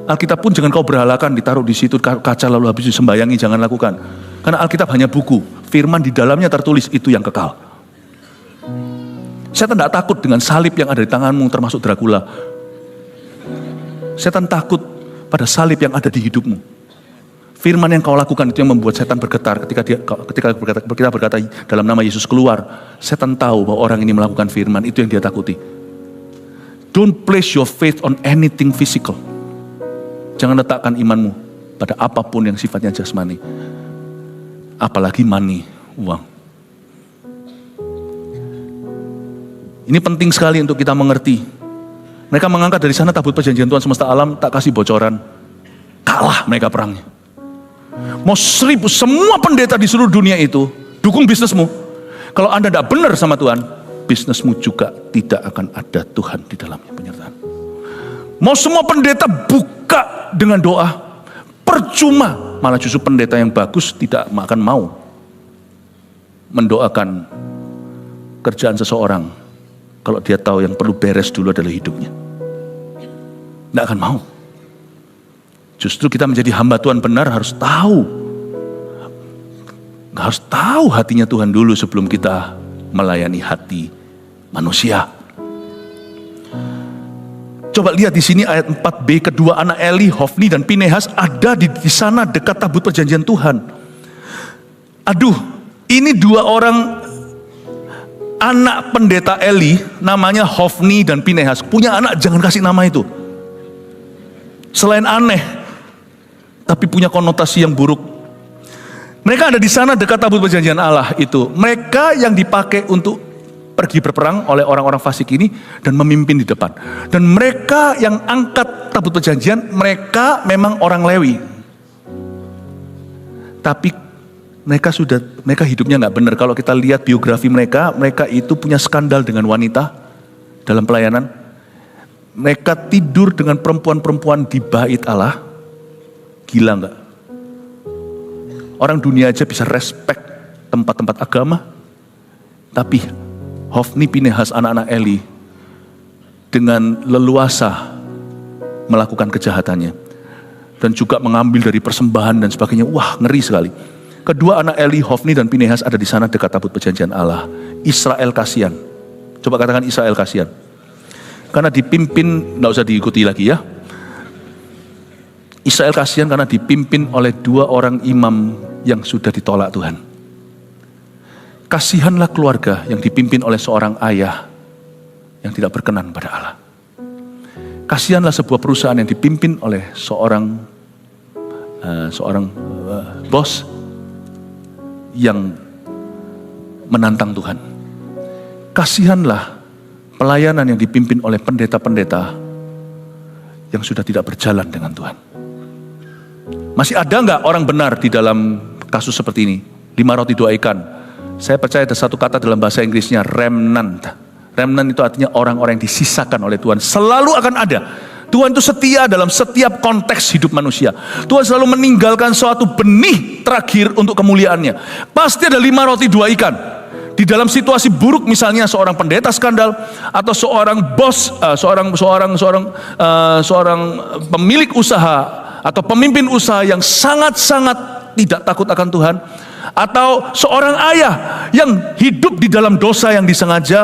Alkitab pun jangan kau berhalakan, ditaruh di situ kaca lalu habis disembayangi, jangan lakukan. Karena Alkitab hanya buku, firman di dalamnya tertulis itu yang kekal. Setan tidak takut dengan salib yang ada di tanganmu termasuk Dracula. Setan takut pada salib yang ada di hidupmu. Firman yang kau lakukan itu yang membuat setan bergetar ketika kita berkata dalam nama Yesus keluar. Setan tahu bahwa orang ini melakukan firman, itu yang dia takuti. Don't place your faith on anything physical. Jangan letakkan imanmu pada apapun yang sifatnya jasmani. Apalagi money, uang. Ini penting sekali untuk kita mengerti. Mereka mengangkat dari sana tabut perjanjian Tuhan semesta alam, tak kasih bocoran. Kalah mereka perangnya. Mau 1000 semua pendeta di seluruh dunia itu dukung bisnismu. Kalau Anda tidak benar sama Tuhan, bisnismu juga tidak akan ada Tuhan di dalamnya penyertaan. Mau semua pendeta buka dengan doa, percuma. Malah justru pendeta yang bagus tidak akan mau mendoakan kerjaan seseorang kalau dia tahu yang perlu beres dulu adalah hidupnya. Tidak akan mau. Justru kita menjadi hamba Tuhan benar harus tahu hatinya Tuhan dulu sebelum kita melayani hati manusia. Coba lihat di sini ayat 4b, kedua anak Eli, Hofni dan Pinehas ada di sana dekat tabut perjanjian Tuhan. Aduh, ini dua orang anak pendeta Eli, namanya Hofni dan Pinehas. Punya anak jangan kasih nama itu. Selain aneh, tapi punya konotasi yang buruk. Mereka ada di sana dekat tabut perjanjian Allah itu. Mereka yang dipakai untuk pergi berperang oleh orang-orang fasik ini dan memimpin di depan. Dan mereka yang angkat tabut perjanjian, mereka memang orang Lewi. Tapi mereka hidupnya nggak benar. Kalau kita lihat biografi mereka itu punya skandal dengan wanita dalam pelayanan. Mereka tidur dengan perempuan-perempuan di bait Allah. Gila nggak? Orang dunia aja bisa respect tempat-tempat agama. Tapi Hofni, Pinehas, anak-anak Eli dengan leluasa melakukan kejahatannya dan juga mengambil dari persembahan dan sebagainya. Wah, ngeri sekali. Kedua anak Eli, Hofni dan Pinehas ada di sana dekat tabut perjanjian Allah. Israel kasihan. Coba katakan Israel kasihan. Karena dipimpin, nggak usah diikuti lagi ya. Israel kasihan karena dipimpin oleh dua orang imam yang sudah ditolak Tuhan. Kasihanlah keluarga yang dipimpin oleh seorang ayah yang tidak berkenan pada Allah. Kasihanlah sebuah perusahaan yang dipimpin oleh seorang bos yang menantang Tuhan. Kasihanlah pelayanan yang dipimpin oleh pendeta-pendeta yang sudah tidak berjalan dengan Tuhan. Masih ada nggak orang benar di dalam kasus seperti ini? 5 roti 2 ikan. Saya percaya ada satu kata dalam bahasa Inggrisnya, remnant. Remnant itu artinya orang-orang yang disisakan oleh Tuhan. Selalu akan ada. Tuhan itu setia dalam setiap konteks hidup manusia. Tuhan selalu meninggalkan suatu benih terakhir untuk kemuliaannya. Pasti ada 5 roti 2 ikan. Di dalam situasi buruk misalnya seorang pendeta skandal atau seorang bos, seorang pemilik usaha atau pemimpin usaha yang sangat-sangat tidak takut akan Tuhan. Atau seorang ayah yang hidup di dalam dosa yang disengaja,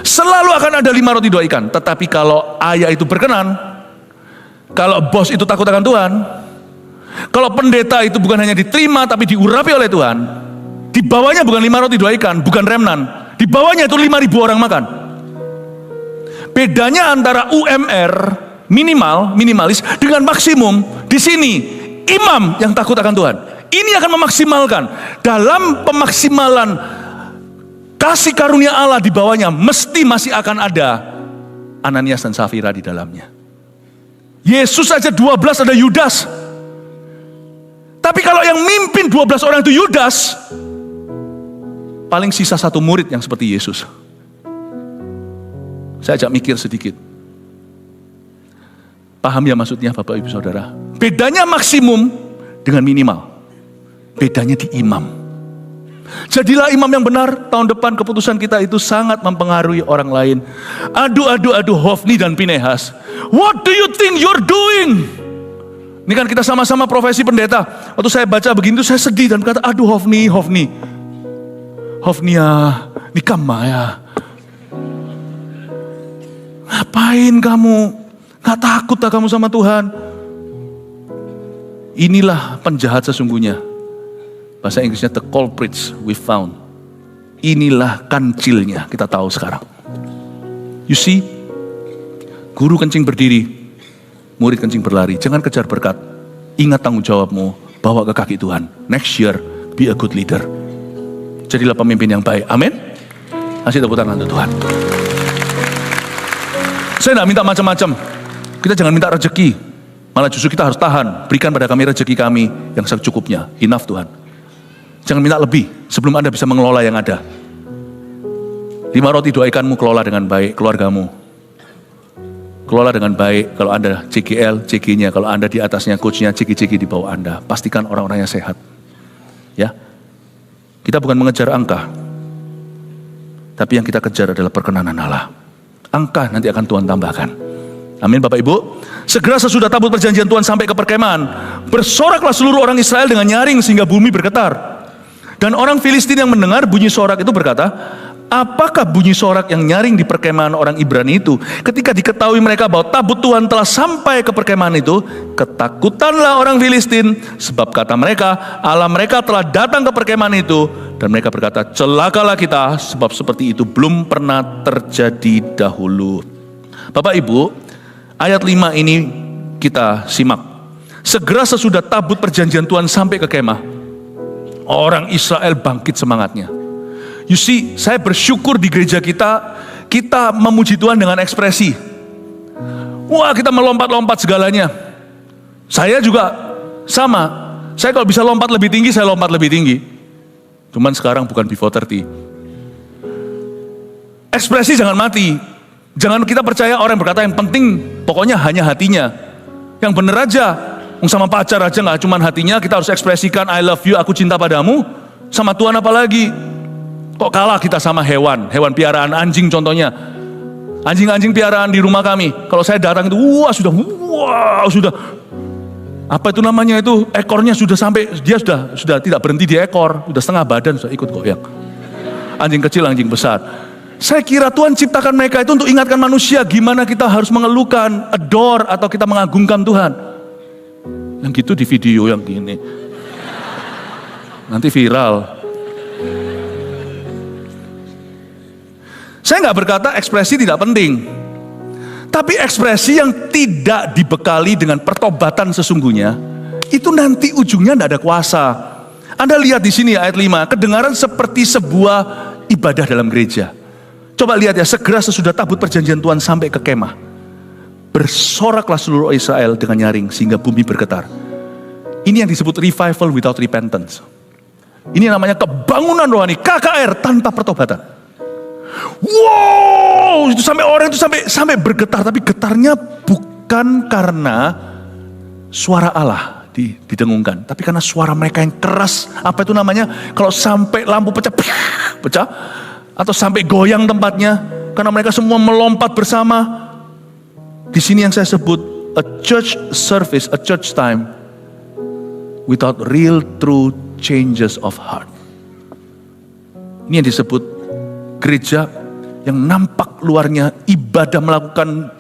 selalu akan ada 5 roti 2 ikan. Tetapi kalau ayah itu berkenan, kalau bos itu takut akan Tuhan, kalau pendeta itu bukan hanya diterima tapi diurapi oleh Tuhan, di bawahnya bukan 5 roti 2 ikan, bukan remnan, di bawahnya itu 5.000 orang makan. Bedanya antara UMR minimalis dengan maksimum. Di sini imam yang takut akan Tuhan ini akan memaksimalkan. Dalam pemaksimalan kasih karunia Allah di bawahnya, mesti masih akan ada Ananias dan Safira di dalamnya. Yesus aja 12 ada Yudas. Tapi kalau yang mimpin 12 orang itu Yudas, paling sisa 1 murid yang seperti Yesus. Saya ajak mikir sedikit. Paham ya maksudnya Bapak Ibu Saudara? Bedanya maksimum dengan minimal. Bedanya di imam. Jadilah imam yang benar. Tahun depan keputusan kita itu sangat mempengaruhi orang lain. Aduh Hofni dan Pinehas, what do you think you're doing? Ini kan kita sama-sama profesi pendeta. Waktu saya baca begitu saya sedih dan berkata, aduh Hofni ya, nikama ya. Ngapain kamu? Gak takut tak kamu sama Tuhan? Inilah penjahat sesungguhnya. Bahasa Inggrisnya the culprits we found. Inilah kancilnya, kita tahu sekarang. You see, guru kencing berdiri, murid kencing berlari. Jangan kejar berkat. Ingat tanggung jawabmu, bawa ke kaki Tuhan. Next year, be a good leader. Jadilah pemimpin yang baik. Amin. Kasih tepuk tangan untuk Tuhan. Saya tidak minta macam-macam. Kita jangan minta rezeki. Malah justru kita harus tahan. Berikan pada kami rezeki kami yang secukupnya. Enough Tuhan. Jangan minta lebih sebelum Anda bisa mengelola yang ada. 5 roti 2 ikanmu kelola dengan baik, keluargamu. Kelola dengan baik. Kalau Anda CGL, CG-nya. Kalau Anda di atasnya, coach-nya, CG-CG di bawah Anda. Pastikan orang-orangnya sehat. Ya, kita bukan mengejar angka. Tapi yang kita kejar adalah perkenanan Allah. Angka nanti akan Tuhan tambahkan. Amin Bapak Ibu. Segera sesudah tabut perjanjian Tuhan sampai ke perkemahan, bersoraklah seluruh orang Israel dengan nyaring sehingga bumi bergetar. Dan orang Filistin yang mendengar bunyi sorak itu berkata, apakah bunyi sorak yang nyaring di perkemahan orang Ibrani itu? Ketika diketahui mereka bahwa tabut Tuhan telah sampai ke perkemahan itu, ketakutanlah orang Filistin, sebab kata mereka, Allah mereka telah datang ke perkemahan itu. Dan mereka berkata, celakalah kita, sebab seperti itu belum pernah terjadi dahulu. Bapak Ibu, ayat 5 ini kita simak. Segera sesudah tabut perjanjian Tuhan sampai ke kemah, orang Israel bangkit semangatnya. You see, saya bersyukur di gereja kita memuji Tuhan dengan ekspresi. Wah, kita melompat-lompat segalanya. Saya juga sama. Saya kalau bisa lompat lebih tinggi, saya lompat lebih tinggi. Cuman sekarang bukan before 30. Ekspresi jangan mati. Jangan kita percaya orang yang berkata yang penting pokoknya hanya hatinya. Yang bener aja. Sama pacar aja gak cuman hatinya, kita harus ekspresikan I love you, aku cinta padamu. Sama Tuhan apalagi. Kok kalah kita sama hewan piaraan, anjing contohnya. Anjing-anjing piaraan di rumah kami. Kalau saya datang itu, sudah. Apa itu namanya itu? Ekornya sudah sampai, dia sudah tidak berhenti di ekor. Sudah setengah badan sudah ikut goyang. Anjing kecil, anjing besar. Saya kira Tuhan ciptakan mereka itu untuk ingatkan manusia gimana kita harus mengeluhkan, adore atau kita mengagungkan Tuhan. Yang gitu di video yang gini. Nanti viral. Saya nggak berkata ekspresi tidak penting. Tapi ekspresi yang tidak dibekali dengan pertobatan sesungguhnya, itu nanti ujungnya tidak ada kuasa. Anda lihat di sini ayat 5, kedengaran seperti sebuah ibadah dalam gereja. Coba lihat ya, segera sesudah tabut perjanjian Tuhan sampai ke kemah, bersoraklah seluruh Israel dengan nyaring sehingga bumi bergetar. Ini yang disebut revival without repentance. Ini namanya kebangunan rohani, KKR tanpa pertobatan. Wow, itu sampai orang itu sampai bergetar, tapi getarnya bukan karena suara Allah didengungkan, tapi karena suara mereka yang keras. Apa itu namanya? Kalau sampai lampu pecah, atau sampai goyang tempatnya, karena mereka semua melompat bersama. Di sini yang saya sebut a church service, a church time without real true changes of heart. Ini yang disebut gereja yang nampak luarnya melakukan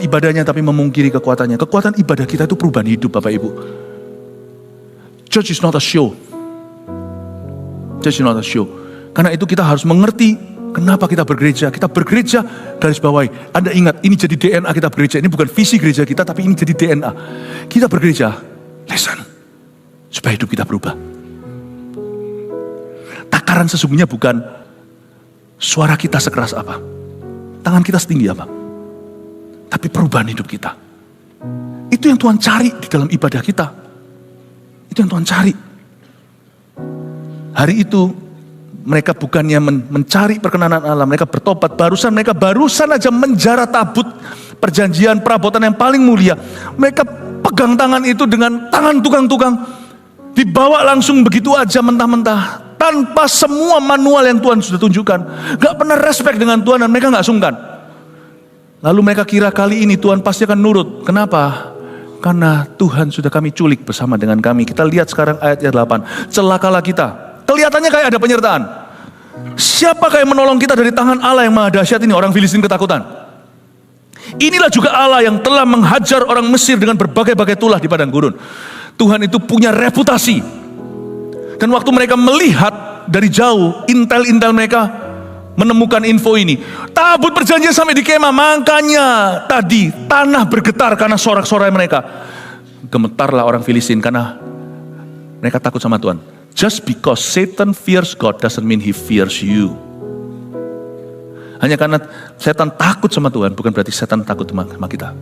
ibadahnya tapi memungkiri kekuatannya. Kekuatan ibadah kita itu perubahan hidup, Bapak Ibu. Church is not a show. Church is not a show. Karena itu kita harus mengerti kenapa kita bergereja. Kita bergereja garis bawahi. Anda ingat, ini jadi DNA kita bergereja. Ini bukan visi gereja kita, tapi ini jadi DNA. Kita bergereja, listen, supaya hidup kita berubah. Takaran sesungguhnya bukan suara kita sekeras apa, tangan kita setinggi apa, tapi perubahan hidup kita. Itu yang Tuhan cari di dalam ibadah kita. Itu yang Tuhan cari. Hari itu mereka bukannya mencari perkenanan Allah, mereka bertobat. Mereka barusan aja menjara tabut perjanjian perabotan yang paling mulia. Mereka pegang tangan itu dengan tangan tukang-tukang, dibawa langsung begitu aja mentah-mentah, tanpa semua manual yang Tuhan sudah tunjukkan. Gak pernah respect dengan Tuhan dan mereka gak sungkan. Lalu mereka kira kali ini Tuhan pasti akan nurut. Kenapa? Karena Tuhan sudah kami culik bersama dengan kami. Kita lihat sekarang ayat 8. Celakalah kita. Kelihatannya kayak ada penyertaan. Siapakah yang menolong kita dari tangan Allah yang maha dahsyat ini? Orang Filistin ketakutan. Inilah juga Allah yang telah menghajar orang Mesir dengan berbagai-bagai tulah di padang gurun. Tuhan itu punya reputasi. Dan waktu mereka melihat dari jauh, intel-intel mereka menemukan info ini. Tabut perjanjian sampai di kemah, makanya tadi tanah bergetar karena sorak-sorai mereka. Gemetarlah orang Filistin karena mereka takut sama Tuhan. Just because Satan fears God doesn't mean he fears you. Hanya karena setan takut sama Tuhan, bukan berarti setan takut sama kita.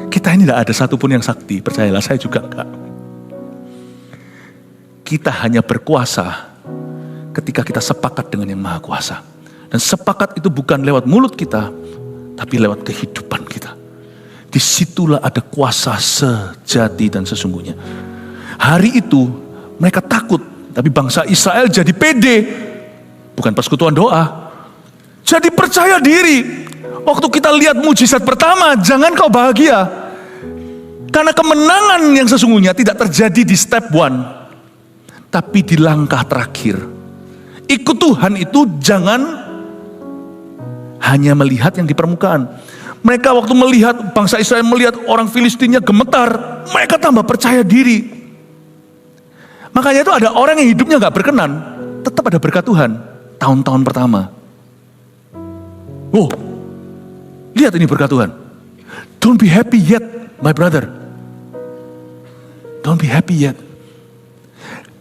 Kita ini tidak ada satupun yang sakti, percayalah, saya juga enggak. Kita hanya berkuasa ketika kita sepakat dengan yang maha kuasa. Dan sepakat itu bukan lewat mulut kita, tapi lewat kehidupan kita. Disitulah ada kuasa sejati dan sesungguhnya. Hari itu mereka takut, tapi bangsa Israel jadi pede. Bukan persekutuan doa. Jadi percaya diri. waktu kita lihat mujizat pertama, jangan kau bahagia. Karena kemenangan yang sesungguhnya tidak terjadi di step 1, tapi di langkah terakhir. Ikut Tuhan itu jangan hanya melihat yang di permukaan. Mereka waktu melihat, bangsa Israel melihat orang Filistinnya gemetar, mereka tambah percaya diri. Makanya itu ada orang yang hidupnya gak berkenan, tetap ada berkat Tuhan. Tahun-tahun pertama. Lihat ini berkat Tuhan. Don't be happy yet, my brother. Don't be happy yet.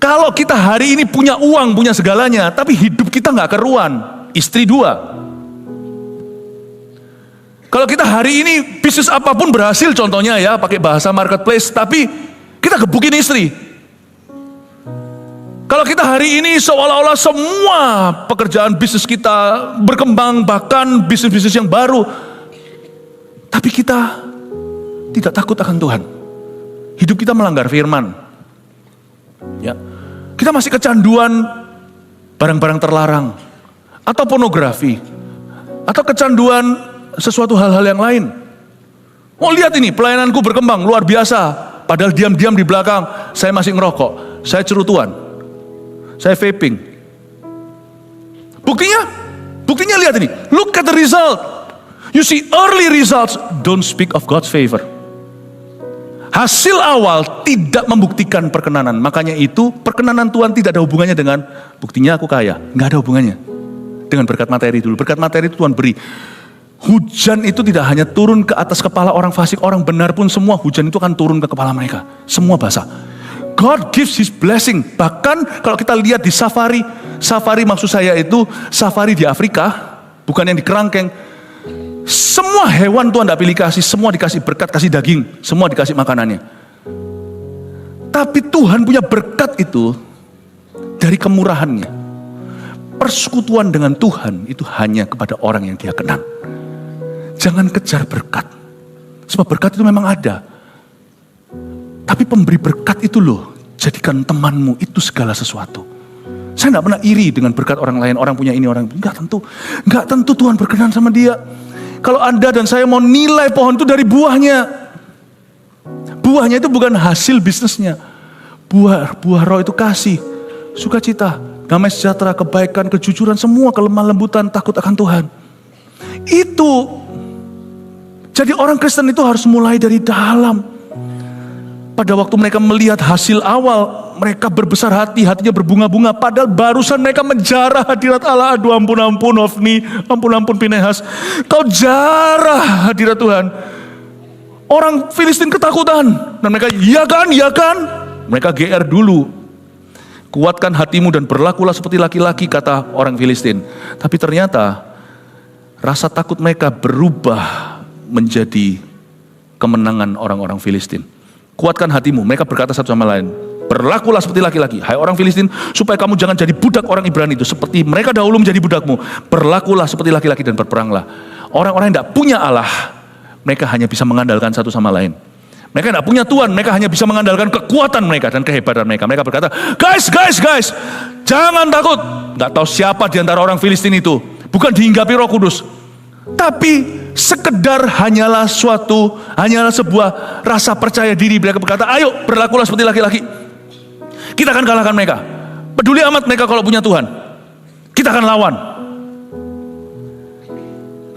Kalau kita hari ini punya uang, punya segalanya, tapi hidup kita gak keruan, istri 2. Kalau kita hari ini bisnis apapun berhasil, contohnya ya pakai bahasa marketplace, tapi kita gebukin istri. Kalau kita hari ini seolah-olah semua pekerjaan bisnis kita berkembang, bahkan bisnis-bisnis yang baru, tapi kita tidak takut akan Tuhan. Hidup kita melanggar firman. Ya. Kita masih kecanduan barang-barang terlarang, atau pornografi, atau kecanduan sesuatu hal-hal yang lain. Lihat ini, pelayananku berkembang luar biasa. Padahal diam-diam di belakang, saya masih ngerokok, saya cerutuan, saya vaping. Buktinya lihat ini. Look at the result. You see, early results don't speak of God's favor. Hasil awal tidak membuktikan perkenanan. Makanya itu, perkenanan Tuhan tidak ada hubungannya dengan buktinya aku kaya. Nggak ada hubungannya dengan berkat materi dulu. Berkat materi itu Tuhan beri. Hujan itu tidak hanya turun ke atas kepala orang fasik, orang benar pun semua hujan itu akan turun ke kepala mereka. Semua basah. God gives His blessing. Bahkan kalau kita lihat di safari maksud saya itu safari di Afrika, bukan yang di kerangkeng. Semua hewan Tuhan tidak pilih kasih, semua dikasih berkat, kasih daging, semua dikasih makanannya. Tapi Tuhan punya berkat itu dari kemurahannya. Persekutuan dengan Tuhan itu hanya kepada orang yang Dia kenal. Jangan kejar berkat. Sebab berkat itu memang ada. Tapi pemberi berkat itu loh, jadikan temanmu itu segala sesuatu. Saya tidak pernah iri dengan berkat orang lain. Orang punya ini, orang enggak tentu. Enggak tentu Tuhan berkenan sama dia. Kalau Anda dan saya mau nilai pohon itu dari buahnya. Buahnya itu bukan hasil bisnisnya. Buah roh itu kasih, sukacita, damai sejahtera, kebaikan, kejujuran, semua kelemah lembutan, takut akan Tuhan. Itu. Jadi orang Kristen itu harus mulai dari dalam. Pada waktu mereka melihat hasil awal, mereka berbesar hati, hatinya berbunga-bunga. Padahal barusan mereka menjarah hadirat Allah. Aduh ampun Hofni, ampun Pinehas. Kau jarah hadirat Tuhan. Orang Filistin ketakutan. Dan mereka, iya kan? Mereka GR dulu. Kuatkan hatimu dan berlakulah seperti laki-laki, kata orang Filistin. Tapi ternyata rasa takut mereka berubah menjadi kemenangan orang-orang Filistin. Kuatkan hatimu, mereka berkata satu sama lain, berlakulah seperti laki-laki, hai orang Filistin, supaya kamu jangan jadi budak orang Ibrani itu, seperti mereka dahulu menjadi budakmu. Berlakulah seperti laki-laki dan berperanglah. Orang-orang yang tidak punya Allah, mereka hanya bisa mengandalkan satu sama lain. Mereka tidak punya Tuhan, mereka hanya bisa mengandalkan kekuatan mereka dan kehebatan mereka. Mereka berkata, guys, jangan takut. Tidak tahu siapa di antara orang Filistin itu, bukan dihinggapi Roh Kudus, tapi sekedar hanyalah sebuah rasa percaya diri. Mereka berkata, ayo berlakulah seperti laki-laki. Kita akan kalahkan mereka. Peduli amat mereka kalau punya Tuhan. Kita akan lawan.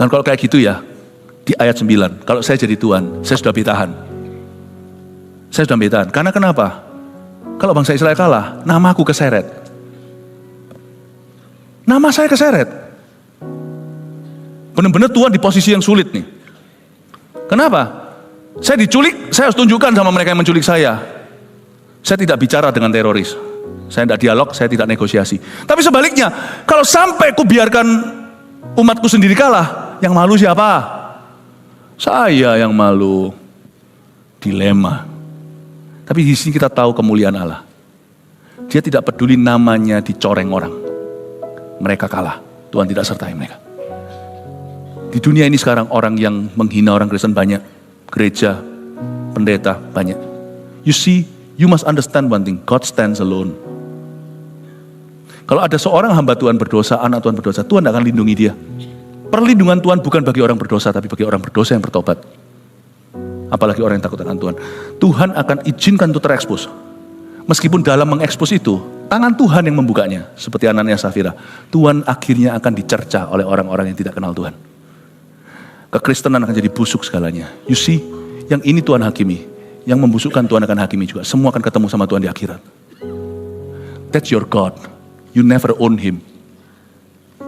Dan kalau kayak gitu ya, di ayat 9, kalau saya jadi Tuhan, saya sudah bertahan. Karena kenapa? Kalau bangsa Israel kalah, namaku keseret. Nama saya keseret. Benar-benar Tuhan di posisi yang sulit nih. Kenapa? Saya diculik, saya harus tunjukkan sama mereka yang menculik saya. Saya tidak bicara dengan teroris. Saya tidak dialog, saya tidak negosiasi. Tapi sebaliknya, kalau sampai ku biarkan umatku sendiri kalah, yang malu siapa? Saya yang malu. Dilema. Tapi di sini kita tahu kemuliaan Allah. Dia tidak peduli namanya dicoreng orang. Mereka kalah. Tuhan tidak sertai mereka. Di dunia ini sekarang orang yang menghina orang Kristen banyak. Gereja, pendeta banyak. You see, you must understand one thing. God stands alone. Kalau ada seorang hamba Tuhan berdosa, anak Tuhan berdosa, Tuhan tidak akan lindungi dia. Perlindungan Tuhan bukan bagi orang berdosa, tapi bagi orang berdosa yang bertobat. Apalagi orang yang takut akan Tuhan. Tuhan akan izinkan itu terekspos. Meskipun dalam mengekspos itu, tangan Tuhan yang membukanya. Seperti Ananias Safira. Tuhan akhirnya akan dicerca oleh orang-orang yang tidak kenal Tuhan. Kekristenan akan jadi busuk segalanya. You see, yang ini Tuhan hakimi. Yang membusukkan Tuhan akan hakimi juga. Semua akan ketemu sama Tuhan di akhirat. That's your God. You never own Him.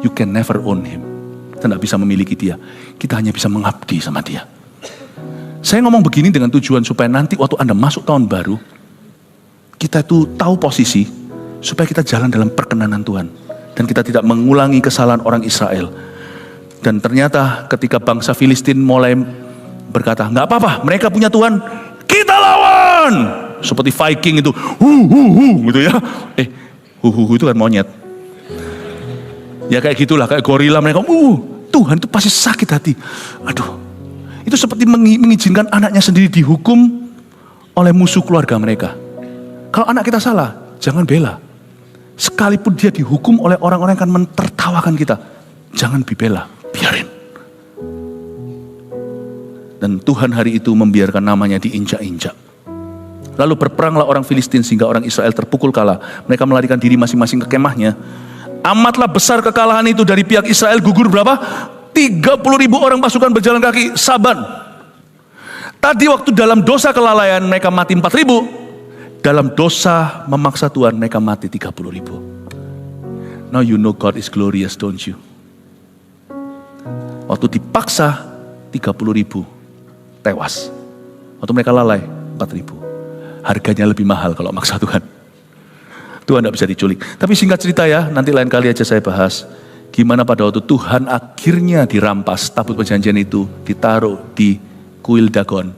You can never own Him. Kita tidak bisa memiliki Dia. Kita hanya bisa mengabdi sama Dia. Saya ngomong begini dengan tujuan supaya nanti waktu Anda masuk tahun baru, kita itu tahu posisi, supaya kita jalan dalam perkenanan Tuhan. Dan kita tidak mengulangi kesalahan orang Israel. Dan ternyata ketika bangsa Filistin mulai berkata, nggak apa-apa, mereka punya Tuhan, kita lawan. Seperti Viking itu, gitu ya. Itu kan monyet. Ya kayak gitulah, kayak gorila mereka. Tuhan itu pasti sakit hati. Aduh, itu seperti mengizinkan anaknya sendiri dihukum oleh musuh keluarga mereka. Kalau anak kita salah, jangan bela. Sekalipun dia dihukum oleh orang-orang yang akan mentertawakan kita, jangan dibela, biarin. Dan Tuhan hari itu membiarkan namanya diinjak-injak. Lalu berperanglah orang Filistin sehingga orang Israel terpukul kalah. Mereka melarikan diri masing-masing ke kemahnya. Amatlah besar kekalahan itu dari pihak Israel, gugur berapa? 30.000 orang pasukan berjalan kaki, Saban. Tadi waktu dalam dosa kelalaian mereka mati 4.000. Dalam dosa memaksa Tuhan mereka mati 30.000. Now you know God is glorious, don't you? Waktu dipaksa 30.000 tewas. Waktu mereka lalai 4.000. Harganya lebih mahal kalau maksa Tuhan. Tuhan tidak bisa diculik. Tapi singkat cerita ya, nanti lain kali aja saya bahas. Gimana pada waktu Tuhan akhirnya dirampas, tabut perjanjian itu ditaruh di kuil Dagon.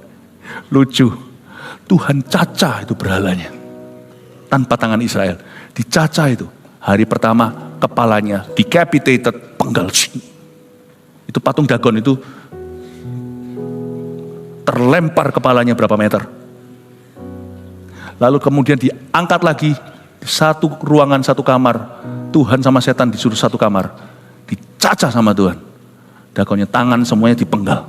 Lucu, Tuhan caca itu berhalanya. Tanpa tangan Israel. Dicaca itu. Hari pertama kepalanya decapitated, penggal. Itu patung Dagon itu terlempar kepalanya berapa meter. Lalu kemudian diangkat lagi. Satu ruangan, satu kamar. Tuhan sama setan disuruh satu kamar. Dicacah sama Tuhan. Dagonnya tangan semuanya dipenggal.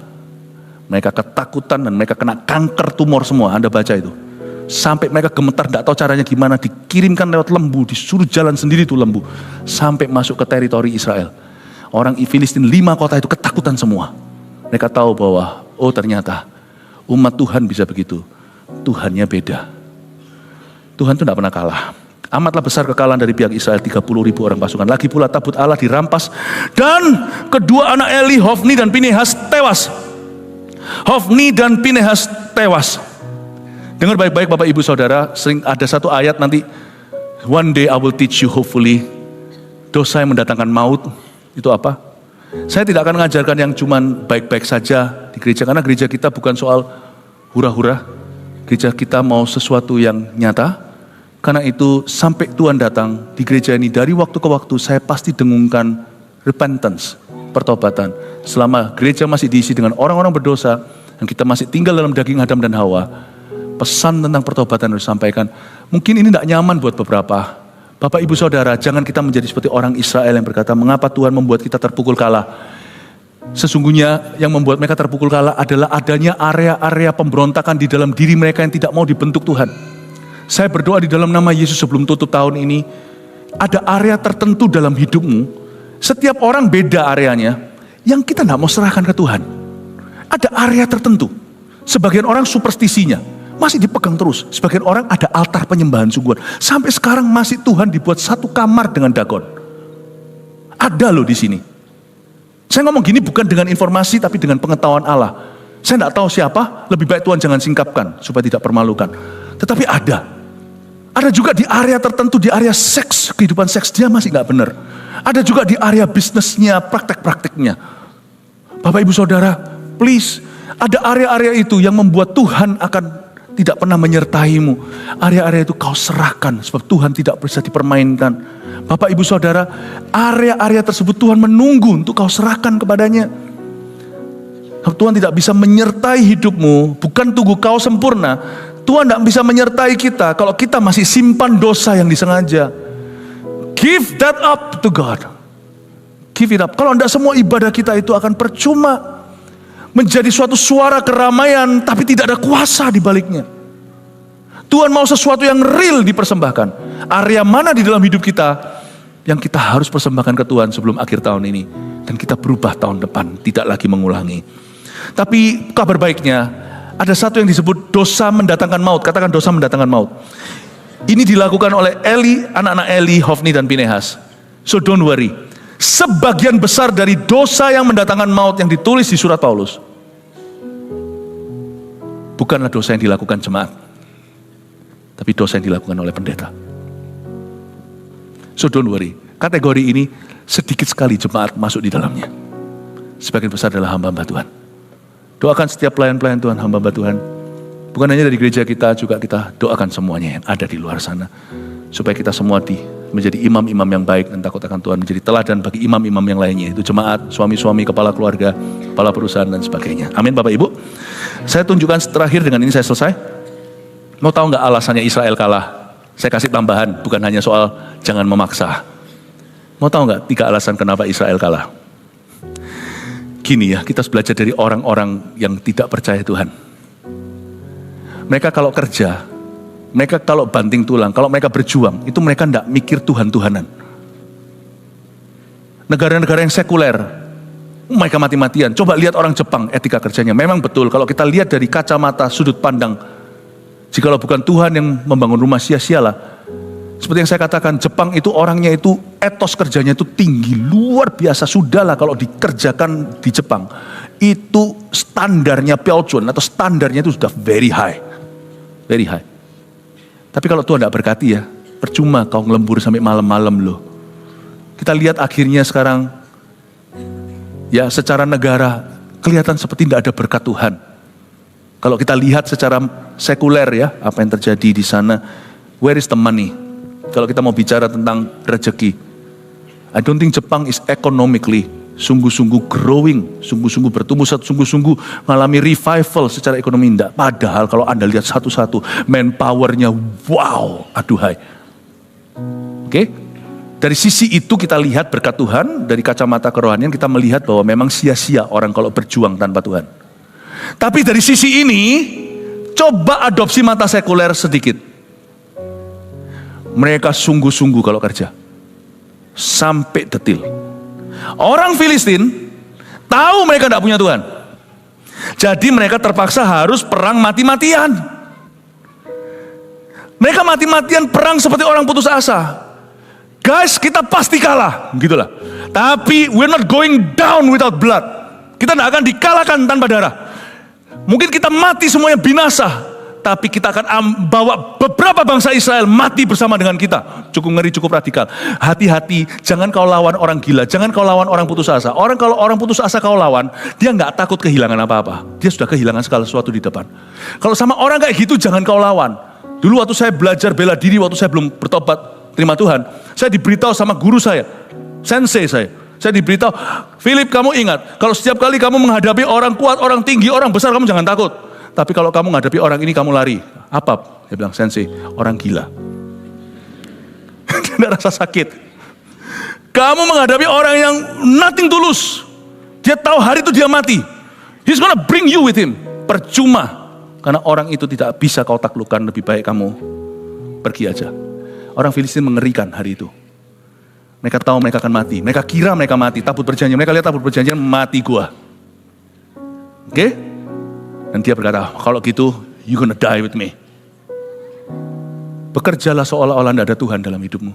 Mereka ketakutan dan mereka kena kanker tumor semua. Anda baca itu. Sampai mereka gemetar, tidak tahu caranya gimana. Dikirimkan lewat lembu, disuruh jalan sendiri tuh lembu. Sampai masuk ke teritori Israel. Orang Filistin 5 kota itu ketakutan semua. Mereka tahu bahwa, oh ternyata umat Tuhan bisa begitu. Tuhannya beda. Tuhan itu tidak pernah kalah. Amatlah besar kekalahan dari pihak Israel, 30.000 orang pasukan. Lagi pula tabut Allah dirampas. Dan kedua anak Eli, Hofni dan Pinehas tewas. Hofni dan Pinehas tewas. Dengar baik-baik Bapak Ibu Saudara, sering ada satu ayat nanti. One day I will teach you hopefully. Dosa yang mendatangkan maut, itu apa? Saya tidak akan mengajarkan yang cuman baik-baik saja di gereja. Karena gereja kita bukan soal hura-hura. Gereja kita mau sesuatu yang nyata. Karena itu sampai Tuhan datang di gereja ini, dari waktu ke waktu saya pasti dengungkan repentance, pertobatan. Selama gereja masih diisi dengan orang-orang berdosa, yang kita masih tinggal dalam daging Adam dan Hawa, pesan tentang pertobatan harus disampaikan. Mungkin ini tidak nyaman buat beberapa. Bapak Ibu Saudara, jangan kita menjadi seperti orang Israel yang berkata, mengapa Tuhan membuat kita terpukul kalah? Sesungguhnya yang membuat mereka terpukul kalah adalah adanya area-area pemberontakan di dalam diri mereka yang tidak mau dibentuk Tuhan. Saya berdoa di dalam nama Yesus sebelum tutup tahun ini, ada area tertentu dalam hidupmu, setiap orang beda areanya, yang kita tidak mau serahkan ke Tuhan. Ada area tertentu, sebagian orang superstisinya, masih dipegang terus. Sebagian orang ada altar penyembahan sungguhan. Sampai sekarang masih Tuhan dibuat satu kamar dengan Dagon. Ada loh di sini. Saya ngomong gini bukan dengan informasi, tapi dengan pengetahuan Allah. Saya tidak tahu siapa, lebih baik Tuhan jangan singkapkan, supaya tidak permalukan. Tetapi ada. Ada juga di area tertentu, di area seks, kehidupan seks dia masih gak benar. Ada juga di area bisnisnya, praktek-prakteknya. Bapak Ibu Saudara, please, ada area-area itu yang membuat Tuhan akan tidak pernah menyertaimu. Area-area itu kau serahkan, sebab Tuhan tidak bisa dipermainkan. Bapak Ibu Saudara, area-area tersebut Tuhan menunggu untuk kau serahkan kepadanya. Tuhan tidak bisa menyertai hidupmu, bukan tunggu kau sempurna. Tuhan tidak bisa menyertai kita kalau kita masih simpan dosa yang disengaja. Give that up to God. give it up. Kalau tidak, semua ibadah kita itu akan percuma. Menjadi suatu suara keramaian, tapi tidak ada kuasa di baliknya. Tuhan mau sesuatu yang real dipersembahkan. Area mana di dalam hidup kita yang kita harus persembahkan ke Tuhan sebelum akhir tahun ini. Dan kita berubah tahun depan, tidak lagi mengulangi. Tapi kabar baiknya, ada satu yang disebut dosa mendatangkan maut. Katakan dosa mendatangkan maut. Ini dilakukan oleh Eli, anak-anak Eli, Hofni dan Pinehas. So don't worry. Sebagian besar dari dosa yang mendatangkan maut yang ditulis di surat Paulus bukanlah dosa yang dilakukan jemaat, tapi dosa yang dilakukan oleh pendeta. So don't worry. Kategori ini sedikit sekali jemaat masuk di dalamnya. Sebagian besar adalah hamba-hamba Tuhan. Doakan setiap pelayan-pelayan Tuhan, hamba-hamba Tuhan. Bukan hanya dari gereja kita, juga kita doakan semuanya yang ada di luar sana. Supaya kita semua menjadi imam-imam yang baik dan takut akan Tuhan. Menjadi teladan bagi imam-imam yang lainnya. Itu jemaat, suami-suami, kepala keluarga, kepala perusahaan dan sebagainya. Amin Bapak Ibu. Saya tunjukkan terakhir, dengan ini saya selesai. Mau tahu nggak alasannya Israel kalah? Saya kasih tambahan, bukan hanya soal jangan memaksa. Mau tahu nggak 3 alasan kenapa Israel kalah? Gini ya, kita harus belajar dari orang-orang yang tidak percaya Tuhan. Mereka kalau kerja, mereka kalau banting tulang, kalau mereka berjuang, itu mereka tidak mikir Tuhan-Tuhanan. Negara-negara yang sekuler, mereka mati-matian. Coba lihat orang Jepang, etika kerjanya. Memang betul, kalau kita lihat dari kacamata sudut pandang, jikalau bukan Tuhan yang membangun rumah, sia-sialah. Seperti yang saya katakan, Jepang itu orangnya itu, etos kerjanya itu tinggi, luar biasa. Sudahlah kalau dikerjakan di Jepang, itu standarnya Pyeongchun, atau standarnya itu sudah very high. Very high. Tapi kalau Tuhan tidak berkati ya, percuma kau ngelembur sampai malam-malam loh. Kita lihat akhirnya sekarang, ya secara negara, kelihatan seperti tidak ada berkat Tuhan. Kalau kita lihat secara sekuler ya, apa yang terjadi di sana, where is the money? Kalau kita mau bicara tentang rezeki, I don't think Jepang is economically sungguh-sungguh growing, sungguh-sungguh bertumbuh, sungguh-sungguh mengalami revival secara ekonomi. Enggak. Padahal kalau Anda lihat satu-satu, manpowernya wow, aduhai. Oke? Dari sisi itu kita lihat berkat Tuhan, dari kacamata kerohanian kita melihat bahwa memang sia-sia orang kalau berjuang tanpa Tuhan. Tapi dari sisi ini, coba adopsi mata sekuler sedikit. Mereka sungguh-sungguh kalau kerja. Sampai detil. Orang Filistin tahu mereka tidak punya Tuhan. Jadi mereka terpaksa harus perang mati-matian. Mereka mati-matian perang seperti orang putus asa. Guys, kita pasti kalah, gitulah. Tapi we're not going down without blood. Kita tidak akan dikalahkan tanpa darah. Mungkin kita mati semuanya binasa, tapi kita akan bawa beberapa bangsa Israel mati bersama dengan kita. Cukup ngeri, cukup radikal. Hati-hati, jangan kau lawan orang gila, jangan kau lawan orang putus asa. Kalau orang putus asa kau lawan, dia nggak takut kehilangan apa-apa. Dia sudah kehilangan segala sesuatu di depan. Kalau sama orang kayak gitu, jangan kau lawan. Dulu waktu saya belajar bela diri, waktu saya belum bertobat, terima Tuhan, saya diberitahu sama guru saya, sensei saya diberitahu, Philip, kamu ingat, kalau setiap kali kamu menghadapi orang kuat, orang tinggi, orang besar, kamu jangan takut. Tapi kalau kamu menghadapi orang ini, kamu lari. Apa? Dia bilang, sensei, orang gila. Tidak rasa sakit. Kamu menghadapi orang yang nothing tulus. Dia tahu hari itu dia mati. He's gonna bring you with him. Percuma. Karena orang itu tidak bisa kau taklukkan, lebih baik kamu pergi aja. Orang Filistin mengerikan hari itu. Mereka tahu mereka akan mati. Mereka kira mereka mati. Tabut perjanjian. Mereka lihat tabut perjanjian, mati gua. Oke? Dan dia berkata, kalau gitu, you gonna die with me. Bekerjalah seolah-olah tidak ada Tuhan dalam hidupmu.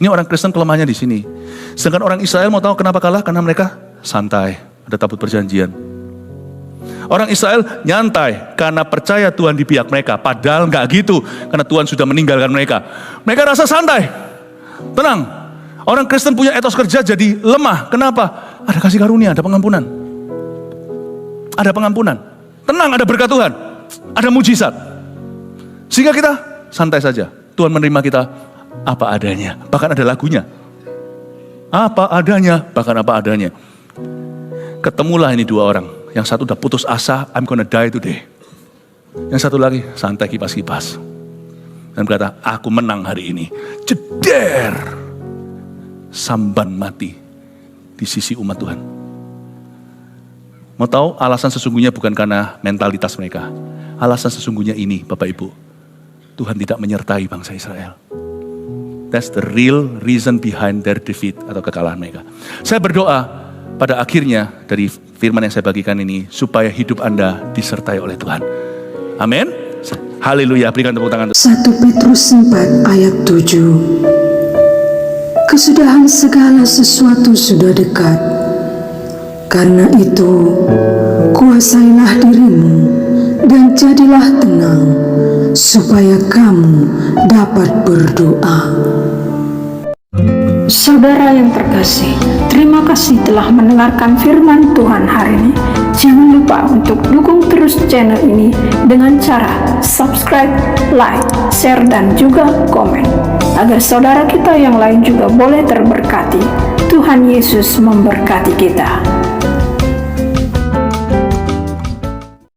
Ini orang Kristen kelemahannya di sini. Sedangkan orang Israel mau tahu kenapa kalah? Karena mereka santai. Ada tabut perjanjian. Orang Israel nyantai karena percaya Tuhan di pihak mereka. Padahal nggak gitu. Karena Tuhan sudah meninggalkan mereka. Mereka rasa santai. Tenang. Orang Kristen punya etos kerja jadi lemah. Kenapa? Ada kasih karunia, ada pengampunan. Ada pengampunan. Tenang, ada berkat Tuhan. Ada mujizat. Sehingga kita santai saja. Tuhan menerima kita apa adanya. Bahkan ada lagunya. Apa adanya, bahkan apa adanya. Ketemulah ini dua orang. Yang satu udah putus asa, I'm gonna die today. Yang satu lagi santai kipas-kipas. Dan berkata, aku menang hari ini. Jeder. samban mati di sisi umat Tuhan. Mau tahu alasan sesungguhnya bukan karena mentalitas mereka. Alasan sesungguhnya ini, Bapak Ibu. Tuhan tidak menyertai bangsa Israel. That's the real reason behind their defeat atau kekalahan mereka. Saya berdoa pada akhirnya dari firman yang saya bagikan ini, supaya hidup Anda disertai oleh Tuhan. Amin. Haleluya, berikan tepuk tangan.
1 Petrus 4 ayat 7. Kesudahan segala sesuatu sudah dekat. Karena itu, kuasailah dirimu dan jadilah tenang, supaya kamu dapat berdoa.
Saudara yang terkasih, terima kasih telah mendengarkan firman Tuhan hari ini. Jangan lupa untuk dukung terus channel ini dengan cara subscribe, like, share, dan juga komen, agar saudara kita yang lain juga boleh terberkati. Tuhan Yesus memberkati kita.